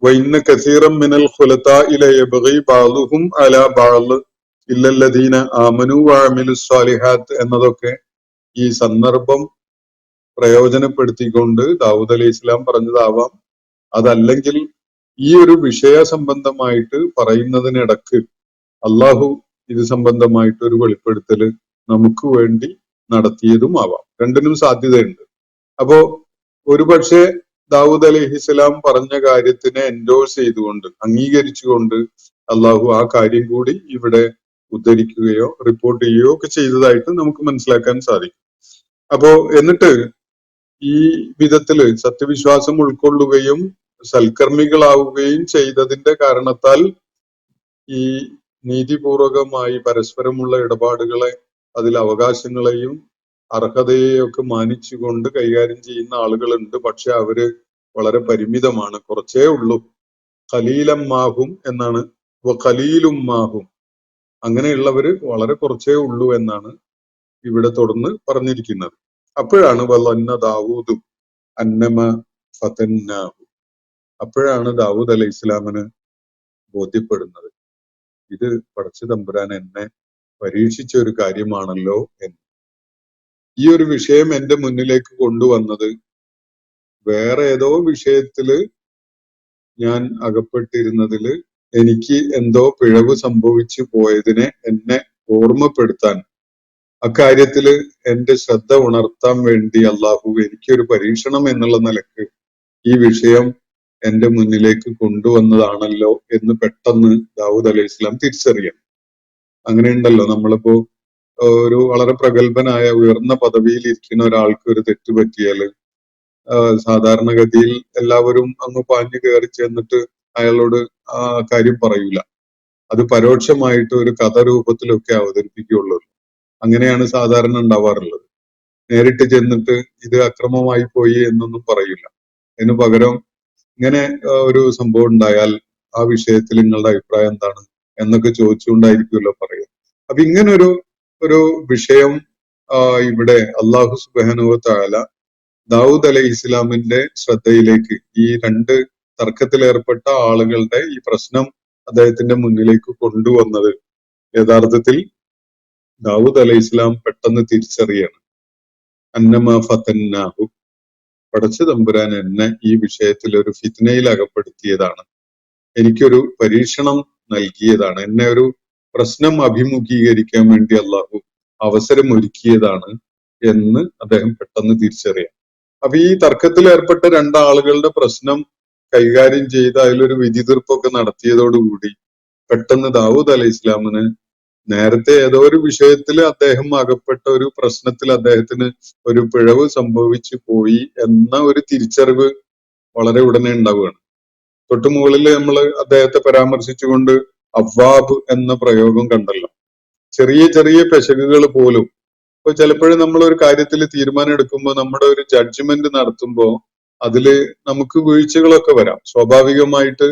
വഇന്ന കസീറൻ മിനൽ ഖുലതാഇ ലയബ്ഗി ബഅ്ദുഹും അലാ ബഅ്ദ് ഇല്ലല്ലദീന ആമനു വഅമിലുസ് സ്വാലിഹാത്ത് എന്നതൊക്കെ ഈ സന്ദർഭം പ്രയോജനപ്പെടുത്തിക്കൊണ്ട് ദാവൂദ് അലൈഹി ഇസ്ലാം പറഞ്ഞതാവാം. അതല്ലെങ്കിൽ ഈ ഒരു വിഷയ സംബന്ധമായിട്ട് പറയുന്നതിനിടക്ക് അള്ളാഹു ഇത് സംബന്ധമായിട്ട് ഒരു വെളിപ്പെടുത്തല് നമുക്ക് വേണ്ടി നടത്തിയതും ആവാം. രണ്ടിനും സാധ്യതയുണ്ട്. അപ്പോ ഒരുപക്ഷെ ദാവൂദ് അലൈഹിസ്സലാം പറഞ്ഞ കാര്യത്തിനെ എൻഡോഴ്സ് ചെയ്തുകൊണ്ട് അംഗീകരിച്ചുകൊണ്ട് അള്ളാഹു ആ കാര്യം കൂടി ഇവിടെ ഉദ്ധരിക്കുകയോ റിപ്പോർട്ട് ചെയ്യുകയോ ഒക്കെ ചെയ്തതായിട്ട് നമുക്ക് മനസ്സിലാക്കാൻ സാധിക്കും. അപ്പോ എന്നിട്ട് ഈ വിധത്തില് സത്യവിശ്വാസം ഉൾക്കൊള്ളുകയും സൽക്കർമ്മികളാവുകയും ചെയ്തതിന്റെ കാരണത്താൽ ഈ നീതിപൂർവകമായി പരസ്പരമുള്ള ഇടപാടുകളെ അതിൽ അവകാശങ്ങളെയും അർഹതയെയും ഒക്കെ മാനിച്ചുകൊണ്ട് കൈകാര്യം ചെയ്യുന്ന ആളുകളുണ്ട്. പക്ഷെ അവര് വളരെ പരിമിതമാണ്, കുറച്ചേ ഉള്ളൂ. ഖലീലമ്മാഹും എന്നാണ്, ഖലീലുമ്മാഹും, അങ്ങനെയുള്ളവര് വളരെ കുറച്ചേ ഉള്ളൂ എന്നാണ് ഇവിടെ തുടർന്ന് പറഞ്ഞിരിക്കുന്നത്. അപ്പോഴാണ് വലന്ന ദാവൂദ് അന്നമ ഫതന്നാഹു, അപ്പോഴാണ് ദാവൂദ് അലൈഹി ഇസ്ലാമിന് ബോധ്യപ്പെടുന്നത് ഇത് പടച്ച തമ്പുരാൻ എന്നെ പരീക്ഷിച്ച ഒരു കാര്യമാണല്ലോ എന്ന്. ഈ ഒരു വിഷയം എന്റെ മുന്നിലേക്ക് കൊണ്ടുവന്നത് വേറെ ഏതോ വിഷയത്തില് ഞാൻ അകപ്പെട്ടിരുന്നതില് എനിക്ക് എന്തോ പിഴവ് സംഭവിച്ചു പോയതിനെ എന്നെ ഓർമ്മപ്പെടുത്താൻ, അക്കാര്യത്തില് എന്റെ ശ്രദ്ധ ഉണർത്താൻ വേണ്ടി അള്ളാഹു എനിക്കൊരു പരീക്ഷണം എന്നുള്ള നിലക്ക് ഈ വിഷയം എന്റെ മുന്നിലേക്ക് കൊണ്ടുവന്നതാണല്ലോ എന്ന് പെട്ടെന്ന് ദാവൂദ് അലൈഹി ഇസ്ലാം തിരിച്ചറിയണം. അങ്ങനെയുണ്ടല്ലോ, നമ്മളിപ്പോ ഒരു വളരെ പ്രഗത്ഭനായ ഉയർന്ന പദവിയിൽ ഇരിക്കുന്ന ഒരാൾക്ക് ഒരു തെറ്റ് പറ്റിയാല് സാധാരണഗതിയിൽ എല്ലാവരും അങ്ങ് പാഞ്ഞു കയറി ചെന്നിട്ട് അയാളോട് ആ കാര്യം പറയൂല. അത് പരോക്ഷമായിട്ട് ഒരു കഥ രൂപത്തിലൊക്കെ അവതരിപ്പിക്കുകയുള്ളൂ. അങ്ങനെയാണ് സാധാരണ ഉണ്ടാവാറുള്ളത്. നേരിട്ട് ചെന്നിട്ട് ഇത് അക്രമമായി പോയി എന്നൊന്നും പറയില്ല. അതിനു പകരം ഇങ്ങനെ ഒരു സംഭവം ഉണ്ടായാൽ ആ വിഷയത്തിൽ നിങ്ങളുടെ അഭിപ്രായം എന്താണ് എന്നൊക്കെ ചോദിച്ചുകൊണ്ടായിരിക്കുമല്ലോ പറയുക. അപ്പൊ ഇങ്ങനൊരു വിഷയം ഇവിടെ അള്ളാഹു സുബ്ഹാനഹു വ തആല ദാവൂദ് അലൈഹി ഇസ്ലാമിന്റെ ശ്രദ്ധയിലേക്ക്, ഈ രണ്ട് തർക്കത്തിലേർപ്പെട്ട ആളുകളുടെ ഈ പ്രശ്നം അദ്ദേഹത്തിന്റെ മുന്നിലേക്ക് കൊണ്ടുവന്നത് യഥാർത്ഥത്തിൽ ദാവൂദ് അലൈഹി ഇസ്ലാം പെട്ടെന്ന് തിരിച്ചറിയാണ്. അന്നമ ഫതന്നാഹു, പടച്ച തമ്പുരാൻ എന്നെ ഈ വിഷയത്തിൽ ഒരു ഫിത്നയിൽ അകപ്പെടുത്തിയതാണ്, എനിക്കൊരു പരീക്ഷണം നൽകിയതാണ്, എന്നെ ഒരു പ്രശ്നം അഭിമുഖീകരിക്കാൻ വേണ്ടി അള്ളാഹു അവസരം ഒരുക്കിയതാണ് എന്ന് അദ്ദേഹം പെട്ടെന്ന് തിരിച്ചറിയാം. അപ്പൊ ഈ തർക്കത്തിൽ ഏർപ്പെട്ട രണ്ടാളുകളുടെ പ്രശ്നം കൈകാര്യം ചെയ്ത് അതിലൊരു വിധി തീർപ്പൊക്കെ നടത്തിയതോടുകൂടി പെട്ടെന്ന് ദാവൂദ് അലൈഹി ഇസ്ലാമിന് നേരത്തെ ഏതോ ഒരു വിഷയത്തിൽ അദ്ദേഹം അകപ്പെട്ട ഒരു പ്രശ്നത്തിൽ അദ്ദേഹത്തിന് ഒരു പിഴവ് സംഭവിച്ചു പോയി എന്ന ഒരു തിരിച്ചറിവ് വളരെ ഉടനെ ഉണ്ടാവുകയാണ്. തൊട്ടു മുകളിൽ നമ്മൾ അദ്ദേഹത്തെ പരാമർശിച്ചുകൊണ്ട് അവ്വാബ് എന്ന പ്രയോഗം കണ്ടല്ലോ. ചെറിയ ചെറിയ പെശകുകൾ പോലും ഇപ്പൊ ചിലപ്പോഴും നമ്മൾ ഒരു കാര്യത്തിൽ തീരുമാനം എടുക്കുമ്പോൾ നമ്മുടെ ഒരു ജഡ്ജ്മെന്റ് നടത്തുമ്പോൾ അതില് നമുക്ക് വീഴ്ചകളൊക്കെ വരാം. സ്വാഭാവികമായിട്ട്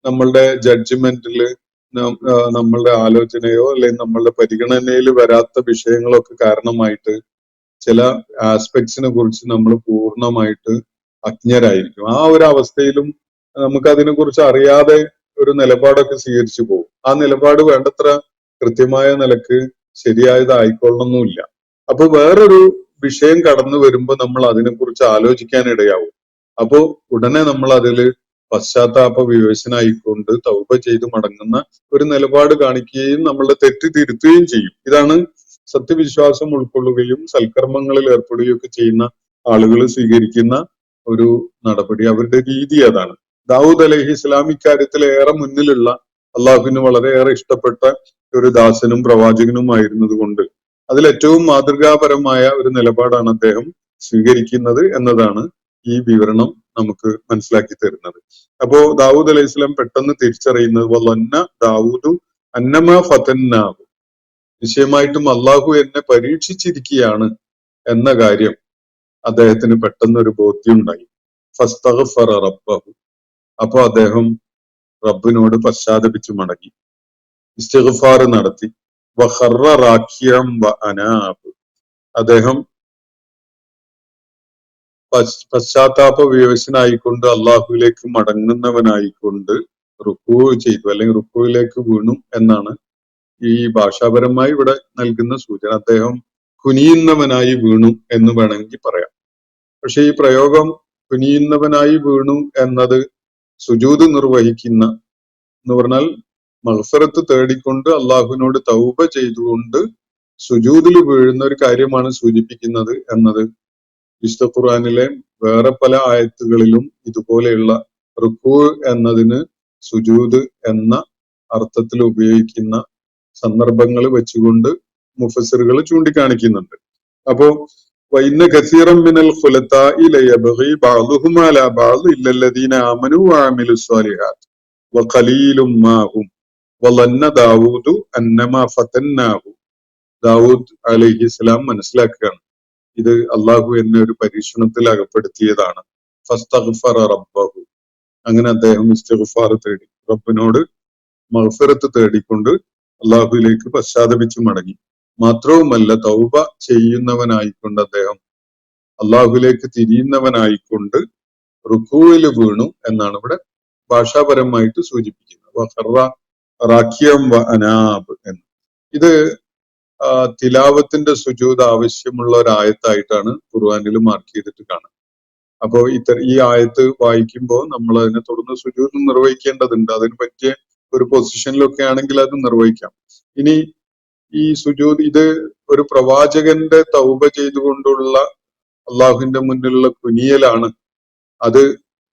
നമ്മളുടെ ജഡ്ജ്മെന്റിൽ നമ്മളുടെ ആലോചനയോ അല്ലെങ്കിൽ നമ്മളുടെ പരിഗണനയിൽ വരാത്ത വിഷയങ്ങളൊക്കെ കാരണമായിട്ട് ചില ആസ്പെക്ട്സിനെ കുറിച്ച് നമ്മൾ പൂർണ്ണമായിട്ട് അജ്ഞരായിരിക്കും. ആ ഒരു അവസ്ഥയിലും നമുക്ക് അതിനെ കുറിച്ച് അറിയാതെ ഒരു നിലപാടൊക്കെ സ്വീകരിച്ചു പോകും. ആ നിലപാട് വേണ്ടത്ര കൃത്യമായ നിലക്ക് ശരിയായതായിക്കൊള്ളണമെന്നില്ല. അപ്പൊ വേറൊരു വിഷയം കടന്നു വരുമ്പോൾ നമ്മൾ അതിനെക്കുറിച്ച് ആലോചിക്കാൻ ഇടയാവും. അപ്പോ ഉടനെ നമ്മൾ അതിൽ പശ്ചാത്താപ വിവേചനായിക്കൊണ്ട് തൗബ ചെയ്ത് മടങ്ങുന്ന ഒരു നിലപാട് കാണിക്കുകയും നമ്മളുടെ തെറ്റ് തിരുത്തുകയും ചെയ്യും. ഇതാണ് സത്യവിശ്വാസം ഉൾക്കൊള്ളുകയും സൽക്കർമ്മങ്ങളിൽ ഏർപ്പെടുകയും ഒക്കെ ചെയ്യുന്ന ആളുകൾ സ്വീകരിക്കുന്ന ഒരു നടപടി. അവരുടെ രീതി അതാണ്. ദാവൂദ് അലൈഹി ഇസ്ലാം ഇക്കാര്യത്തിൽ ഏറെ മുന്നിലുള്ള, അള്ളാഹുവിന് വളരെയേറെ ഇഷ്ടപ്പെട്ട ഒരു ദാസനും പ്രവാചകനുമായിരുന്നത് കൊണ്ട് അതിലേറ്റവും മാതൃകാപരമായ ഒരു നിലപാടാണ് അദ്ദേഹം സ്വീകരിക്കുന്നത് എന്നതാണ് ഈ വിവരണം നമുക്ക് മനസ്സിലാക്കി തരുന്നത്. അപ്പോ ദാവൂദ് അലൈഹി സ്വലാം പെട്ടെന്ന് തിരിച്ചറിയുന്നത് വല്ലന്ന ദാവൂദു അന്നമ ഫതന്നാഹു, നിശ്ചയമായിട്ടും അള്ളാഹു എന്നെ പരീക്ഷിച്ചിരിക്കുകയാണ് എന്ന കാര്യം അദ്ദേഹത്തിന് പെട്ടെന്ന് ഒരു ബോധ്യമുണ്ടായി. ഫസ്തഗ്ഫറ റബ്ബഹു, അപ്പോ അദ്ദേഹം റബ്ബിനോട് പശ്ചാത്തപിച്ചു മടങ്ങി, ഇസ്തിഗ്ഫാർ നടത്തി. വഖറ റാക്കിയം വ അനാബ്, അദ്ദേഹം പശ്ചാത്താപ വിവശനായിക്കൊണ്ട് അള്ളാഹുവിലേക്ക് മടങ്ങുന്നവനായിക്കൊണ്ട് റുക്കൂ ചെയ്തു, അല്ലെങ്കിൽ റുക്കൂയിലേക്ക് വീണു എന്നാണ് ഈ ഭാഷാപരമായി ഇവിടെ നൽകുന്ന സൂചന. അദ്ദേഹം കുനിയുന്നവനായി വീണു എന്ന് വേണമെങ്കിൽ പറയാം. പക്ഷെ ഈ പ്രയോഗം കുനിയുന്നവനായി വീണു എന്നത് സുജൂദ് നിർവഹിക്കുന്ന എന്ന് പറഞ്ഞാൽ മഗ്ഫിറത്ത് തേടിക്കൊണ്ട് അള്ളാഹുവിനോട് തൗബ ചെയ്തുകൊണ്ട് സുജൂദിൽ വീഴുന്ന ഒരു കാര്യമാണ് സൂചിപ്പിക്കുന്നത് എന്നത് വിശുദ്ധ ഖുർആനിലെ വേറെ പല ആയത്തുകളിലും ഇതുപോലെയുള്ള റുക്കൂ എന്നതിന് സുജൂദ് എന്ന അർത്ഥത്തിൽ ഉപയോഗിക്കുന്ന സന്ദർഭങ്ങൾ വെച്ചുകൊണ്ട് മുഫസ്സിറുകൾ ചൂണ്ടിക്കാണിക്കുന്നുണ്ട്. അപ്പോ വഇന്ന കസീറൻ മിനൽ ഖുലതാഇ ലയബ്ഗി ബഅദുഹും അലാ ബഅദ് ഇല്ലല്ലദീന ആമനു വഅമിലുസ് സ്വാലിഹാത്ത് വഖലീലും മാഹും വലന്ന ദാവൂദു അന്നമാ ഫതന്നാഹു. ദാവൂദ് അലൈഹിസ്സലാം മനസ്സിലാക്കുകയാണ്, ഇത് അള്ളാഹു എന്നെ ഒരു പരീക്ഷണത്തിൽ അകപ്പെടുത്തിയതാണ്. ഫസ്തഗ്ഫറ റബ്ബഹു, അങ്ങനെ അദ്ദേഹം ഇസ്തിഗ്ഫാർ തേടി, റബ്ബിനോട് മഗ്ഫിറത്ത് തേടിക്കൊണ്ട് അള്ളാഹുവിലേക്ക് പശ്ചാത്തപിച്ചു മടങ്ങി. മാത്രവുമല്ല തൗബ ചെയ്യുന്നവനായിക്കൊണ്ട് അദ്ദേഹം അള്ളാഹുവിലേക്ക് തിരിയുന്നവനായിക്കൊണ്ട് റുക്കൂവിൽ വീണു എന്നാണ് ഇവിടെ ഭാഷാപരമായിട്ട് സൂചിപ്പിക്കുന്നത്. വഖറ റാക്കിയം വ അനാബ് എന്ന്. ഇത് തിലാവത്തിന്റെ സുജൂദ് ആവശ്യമുള്ള ഒരു ആയത്തായിട്ടാണ് ഖുർആനിൽ മാർക്ക് ചെയ്തിട്ട് കാണുന്നത്. അപ്പോ ഈ ആയത്ത് വായിക്കുമ്പോൾ നമ്മൾ അതിനെ തുടർന്ന് സുജൂദ് നിർവഹിക്കേണ്ടതുണ്ട്. അതിന് പറ്റിയ ഒരു പൊസിഷനിലൊക്കെ ആണെങ്കിൽ അത് നിർവഹിക്കാം. ഇനി ഈ സുജൂദ് ഇത് ഒരു പ്രവാചകന്റെ തൗബ ചെയ്തുകൊണ്ടുള്ള അള്ളാഹുവിന്റെ മുന്നിലുള്ള കുനിയലാണ്. അത്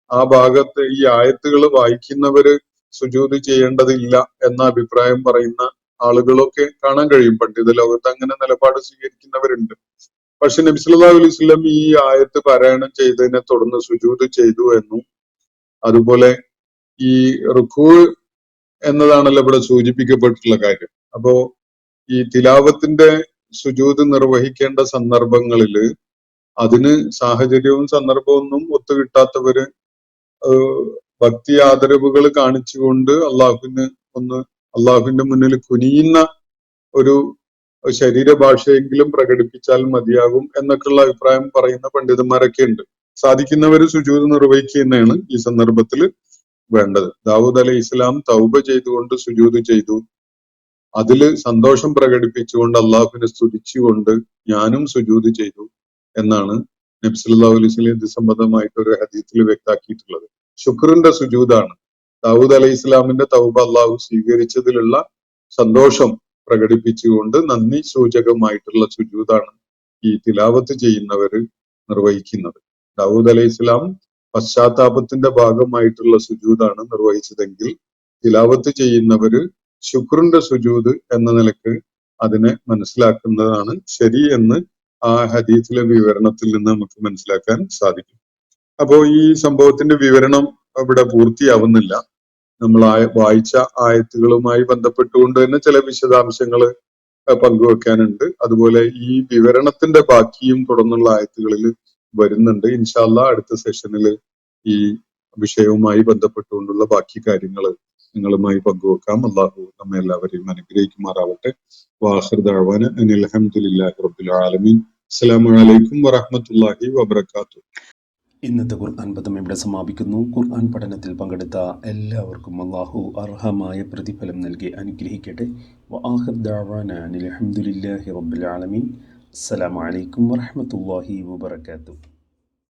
ആ ഭാഗത്ത് ഈ ആയത്തുകൾ വായിക്കുന്നവര് സുജൂദ് ചെയ്യേണ്ടതില്ല എന്ന അഭിപ്രായം പറയുന്ന ആളുകളൊക്കെ കാണാൻ കഴിയും. പണ്ഡിത ലോകത്ത് അങ്ങനെ നിലപാട് സ്വീകരിക്കുന്നവരുണ്ട്. പക്ഷെ നബി സല്ലല്ലാഹു അലൈഹി വസല്ലം ഈ ആയത്ത് പാരായണം ചെയ്തതിനെ തുടർന്ന് സുജൂദ് ചെയ്തു എന്നും അതുപോലെ ഈ റുക്കൂ എന്നതാണല്ലോ ഇവിടെ സൂചിപ്പിക്കപ്പെട്ടിട്ടുള്ള കാര്യം. അപ്പോ ഈ തിലാവത്തിന്റെ സുജൂദ് നിർവഹിക്കേണ്ട സന്ദർഭങ്ങളില് അതിന് സാഹചര്യവും സന്ദർഭവും ഒന്നും ഒത്തുകിട്ടാത്തവര് ഭക്തി ആദരവുകൾ കാണിച്ചുകൊണ്ട് അള്ളാഹുവിന്റെ മുന്നിൽ കുനിയുന്ന ഒരു ശരീരഭാഷയെങ്കിലും പ്രകടിപ്പിച്ചാൽ മതിയാകും എന്നൊക്കെയുള്ള അഭിപ്രായം പറയുന്ന പണ്ഡിതന്മാരൊക്കെ ഉണ്ട്. സാധിക്കുന്നവര് സുജൂദ് നിർവഹിക്കുന്നതാണ് ഈ സന്ദർഭത്തിൽ വേണ്ടത്. ദാവൂദ് അലൈഹി ഇസ്ലാം തൗബ ചെയ്തുകൊണ്ട് സുജൂദ് ചെയ്തു. അതില് സന്തോഷം പ്രകടിപ്പിച്ചുകൊണ്ട് അള്ളാഹുവിനെ സ്തുതിച്ചുകൊണ്ട് ഞാനും സുജൂദ് ചെയ്തു എന്നാണ് നബി സല്ലല്ലാഹു അലൈഹി വസല്ലം ഇത് സംബന്ധമായിട്ട് ഒരു ഹദീസിൽ വ്യക്തമാക്കിയിട്ടുള്ളത്. ശുക്രിന്റെ സുജൂദാണ്. ദാവൂദ് അലൈഹി ഇസ്ലാമിന്റെ തൗബ അള്ളാഹു സ്വീകരിച്ചതിലുള്ള സന്തോഷം പ്രകടിപ്പിച്ചുകൊണ്ട് നന്ദി സൂചകമായിട്ടുള്ള സുജൂദാണ് ഈ തിലാവത്ത് ചെയ്യുന്നവര് നിർവഹിക്കുന്നത്. ദാവൂദ് അലൈഹി ഇസ്ലാം പശ്ചാത്താപത്തിന്റെ ഭാഗമായിട്ടുള്ള സുജൂദാണ് നിർവഹിച്ചതെങ്കിൽ തിലാവത്ത് ചെയ്യുന്നവര് ശുക്രിന്റെ സുജൂദ് എന്ന നിലക്ക് അതിനെ മനസ്സിലാക്കുന്നതാണ് ശരി എന്ന് ആ ഹദീസിലെ വിവരണത്തിൽ നിന്ന് നമുക്ക് മനസ്സിലാക്കാൻ സാധിക്കും. അപ്പോ ഈ സംഭവത്തിന്റെ വിവരണം ഇവിടെ പൂർത്തിയാവുന്നില്ല. നമ്മൾ വായിച്ച ആയത്തുകളുമായി ബന്ധപ്പെട്ടുകൊണ്ട് തന്നെ ചില വിശദാംശങ്ങൾ പങ്കുവെക്കാനുണ്ട്. അതുപോലെ ഈ വിവരണത്തിന്റെ ബാക്കിയും തുടർന്നുള്ള ആയത്തുകളിൽ വരുന്നുണ്ട്. ഇൻഷാ അല്ലാഹ് അടുത്ത സെഷനിൽ ഈ വിഷയവുമായി ബന്ധപ്പെട്ടുകൊണ്ടുള്ള ബാക്കി കാര്യങ്ങൾ നിങ്ങളുമായി പങ്കുവെക്കാം. അള്ളാഹു നമ്മെ എല്ലാവരെയും അനുഗ്രഹിക്കുമാറാവട്ടെ. വാഖിർ ദഅ്വാന അനിൽ ഹംദുലില്ലാഹി റബ്ബിൽ ആലമീൻ. അസ്സലാമു അലൈക്കും വറഹ്മത്തുള്ളാഹി വബറകാതുഹു. ഇന്നത്തെ ഖുർആൻ പദം ഇവിടെ സമാപിക്കുന്നു. ഖുർആൻ പഠനത്തിൽ പങ്കെടുത്ത എല്ലാവർക്കും അല്ലാഹു അർഹമായ പ്രതിഫലം നൽകി അനുഗ്രഹിക്കട്ടെ. വആഖിർ ദഅ്വാന അനിൽ ഹംദുലില്ലാഹി റബ്ബിൽ ആലമീൻ. അസ്സലാമു അലൈക്കും വറഹ്മത്തുള്ളാഹി വബറകാതുഹു.